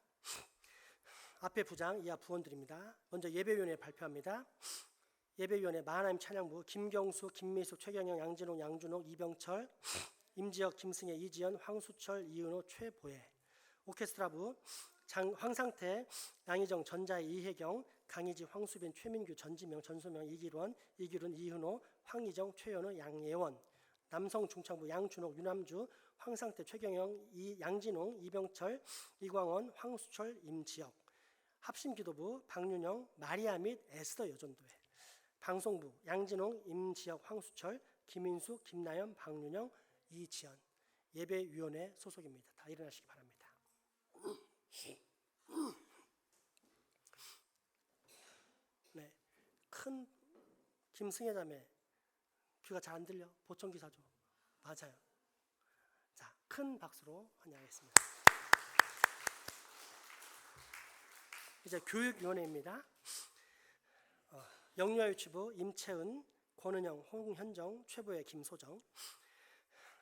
앞에 부장, 이하 부원들입니다. 먼저 예배위원회 발표합니다. 예배위원회 마하나임 찬양부 김경수, 김미숙, 최경영, 양진홍, 양준옥, 이병철, 임지혁, 김승혜, 이지연, 황수철, 이은호, 최보혜. 오케스트라부 황상태, 양희정, 전자희, 이혜경, 강희지, 황수빈, 최민규, 전지명, 전소명, 이기론, 이은호, 황희정, 최연우, 양예원. 남성 중창부 양준옥, 윤함주, 황상태, 최경영, 양진홍, 이병철, 이광원, 황수철, 임지혁. 합심기도부 박윤영, 마리아 및 에스더 여전도회. 방송부 양진홍, 임지혁, 황수철, 김인숙, 김나연, 박윤영, 이지연. 예배위원회 소속입니다. 다 일어나시기 바랍니다. 네, 큰 김승혜 자매 귀가 잘 안 들려? 보청기 사줘. 맞아요. 자, 큰 박수로 환영하겠습니다. 이제 교육위원회입니다. 영유아유치부 임채은, 권은영, 홍현정, 최보혜, 김소정.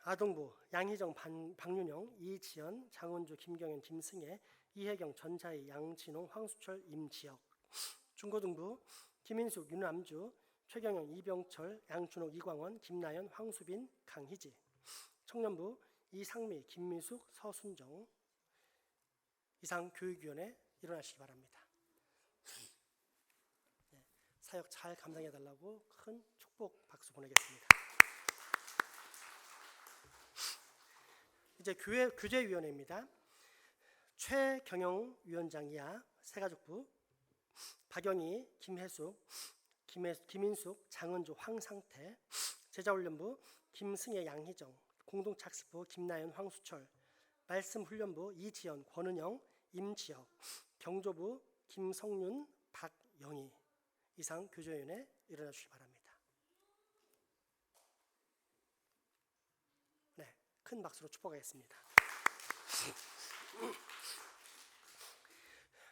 아동부 양희정, 박윤영, 이지연, 장원주, 김경현, 김승혜, 이혜경, 전자희, 양진홍, 황수철, 임지혁. 중고등부 김인숙, 윤암주, 최경영, 이병철, 양준옥, 이광원, 김나연, 황수빈, 강희지. 청년부 이상미, 김미숙, 서순정. 이상 교육위원회 일어나시기 바랍니다. 네, 사역 잘 감당해달라고 큰 축복 박수 보내겠습니다. 이제 교제위원회입니다. 최경영 위원장 이하 새가족부 박영희, 김혜숙, 김인숙, 장은주, 황상태. 제자훈련부 김승혜, 양희정, 공동착습부 김나연, 황수철. 말씀훈련부 이지연, 권은영, 임지혁. 경조부 김성윤, 박영희. 이상 교제위원회 일어나 주시기 바랍니다. 네, 큰 박수로 축복하겠습니다.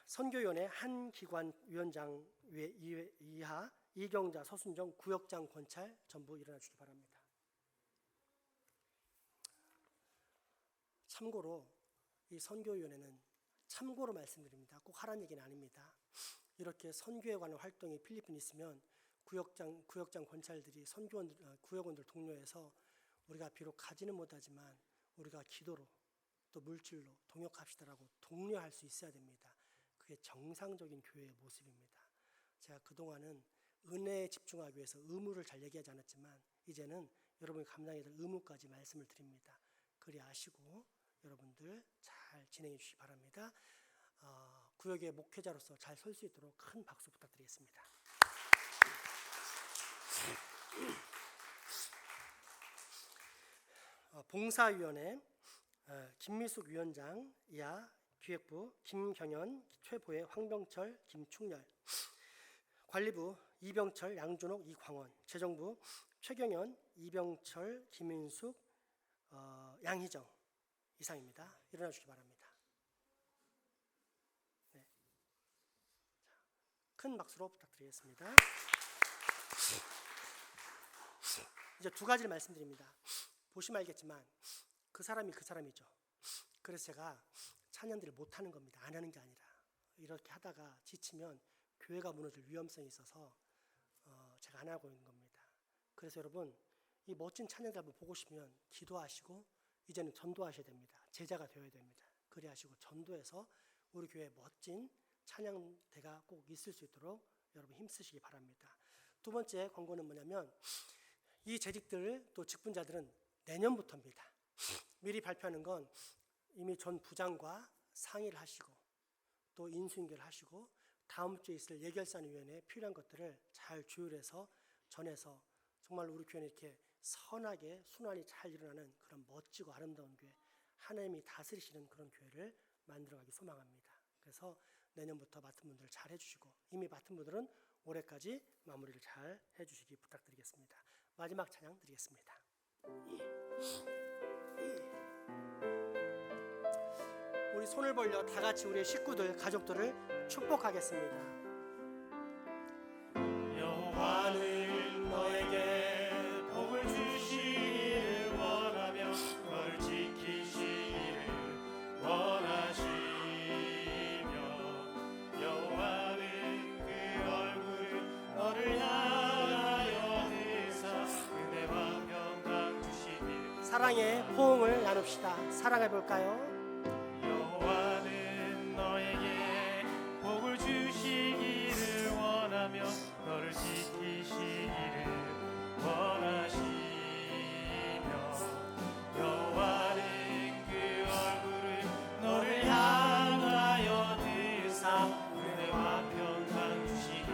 선교위원회 한기관 위원장 이하 이경자, 서순정, 구역장, 권찰 전부 일어나 주시기 바랍니다. 참고로 이 선교위원회는 참고로 말씀드립니다. 꼭 하라는 얘기는 아닙니다. 이렇게 선교에 관한 활동이 필리핀에 있으면 구역장 권찰들이 구역원들 독려해서 우리가 비록 가지는 못하지만 우리가 기도로 또 물질로 동역합시다라고 독려할 수 있어야 됩니다. 그게 정상적인 교회의 모습입니다. 제가 그동안은 은혜에 집중하기 위해서 의무를 잘 얘기하지 않았지만 이제는 여러분이 감당해야 될 의무까지 말씀을 드립니다. 그리 아시고 여러분들 잘 진행해 주시기 바랍니다. 구역의 목회자로서 잘 설 수 있도록 큰 박수 부탁드리겠습니다. 봉사위원회 김미숙 위원장 이하, 기획부 김경연, 최보혜, 황병철, 김충렬, 관리부 이병철, 양준옥, 이광원, 재정부 최경연, 이병철, 김인숙, 양희정 이상입니다. 일어나 주시기 바랍니다. 네. 큰 박수로 부탁드리겠습니다. 이제 두 가지를 말씀드립니다. 보시면 알겠지만 그 사람이 그 사람이죠. 그래서 제가 찬양들을 못하는 겁니다. 안 하는 게 아니라 이렇게 하다가 지치면 교회가 무너질 위험성이 있어서 제가 안 하고 있는 겁니다. 그래서 여러분 이 멋진 찬양들 한번 보고 싶으면 기도하시고 이제는 전도하셔야 됩니다. 제자가 되어야 됩니다. 그리 하시고 전도해서 우리 교회에 멋진 찬양대가 꼭 있을 수 있도록 여러분 힘쓰시기 바랍니다. 두 번째 권고는 뭐냐면 이 재직들 또 직분자들은 내년부터입니다. 미리 발표하는 건 이미 전 부장과 상의를 하시고 또 인수인계를 하시고 다음 주에 있을 예결산위원회에 필요한 것들을 잘 조율해서 전해서 정말 우리 교회는 이렇게 선하게 순환이 잘 일어나는 그런 멋지고 아름다운 교회, 하나님이 다스리시는 그런 교회를 만들어가기 소망합니다. 그래서 내년부터 맡은 분들 잘 해주시고 이미 맡은 분들은 올해까지 마무리를 잘 해주시기 부탁드리겠습니다. 마지막 찬양 드리겠습니다. 우리 손을 벌려 다 같이 우리의 식구들, 가족들을 축복하겠습니다. 여호와는 너에게 복을 주시기를 원하며 너를 지키시기를 원하시며 여호와는 그 얼굴을 너를 향하여 드사 은혜와 평강 주시기를 사랑의 호응을 나눕시다. 사랑해 볼까요? 여호와는 너에게 복을 주시기를 원하며 너를 지키시기를 원하시며 여호와는 그 얼굴을 너를 향하여 드사 은혜와 평강 주시길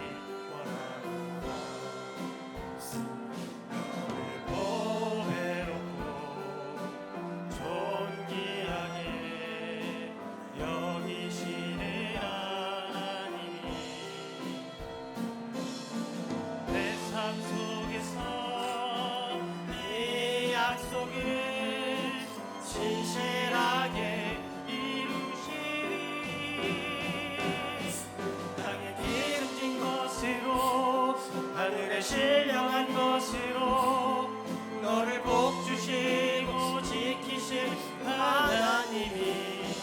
원하노라. 너를 보배롭고 존귀하게 여기시는 하나님이 내 삶 속에서 이 약속을 진실하게 이루시리. 땅에 기름진 것으로 하늘에 신령한 것으로 너를 복주시고 지키실 하나님이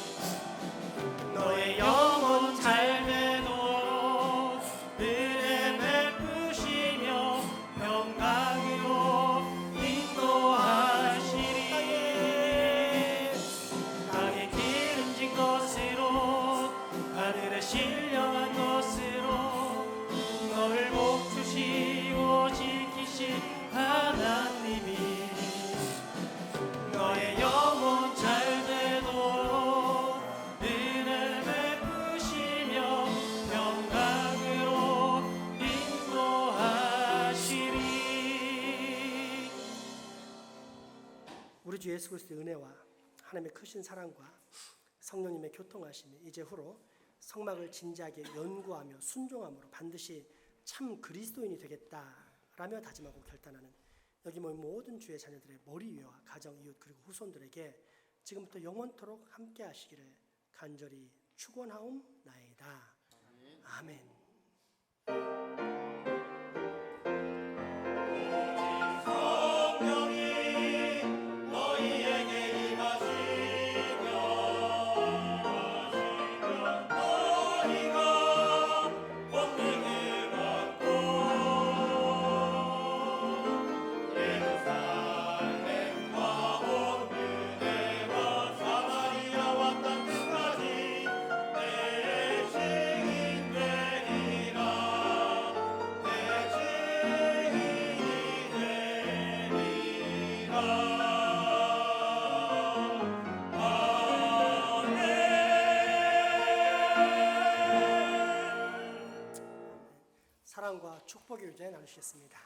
너의 영혼 잘 되도록 은혜 베푸시며 평강으로 인도하시리. 땅에 기름진 것으로 하늘에 신령한 것으로 너를 복주시고 지키실 하나님이 너의 영혼 잘 되도록 은혜 베푸시며 평강으로 인도하시리. 우리 주 예수 그리스도의 은혜와 하나님의 크신 사랑과 성령님의 교통하심이 이제후로 성막을 진지하게 연구하며 순종함으로 반드시 참 그리스도인이 되겠다라며 다짐하고 결단하는 여기 모인 모든 주의 자녀들의 머리 위와 가정, 이웃 그리고 후손들에게 지금부터 영원토록 함께 하시기를 간절히 축원하옵나이다. 아멘. 사마리아와 땅끝까지 내 증인 되리. 축복의 유제 나누시겠습니다.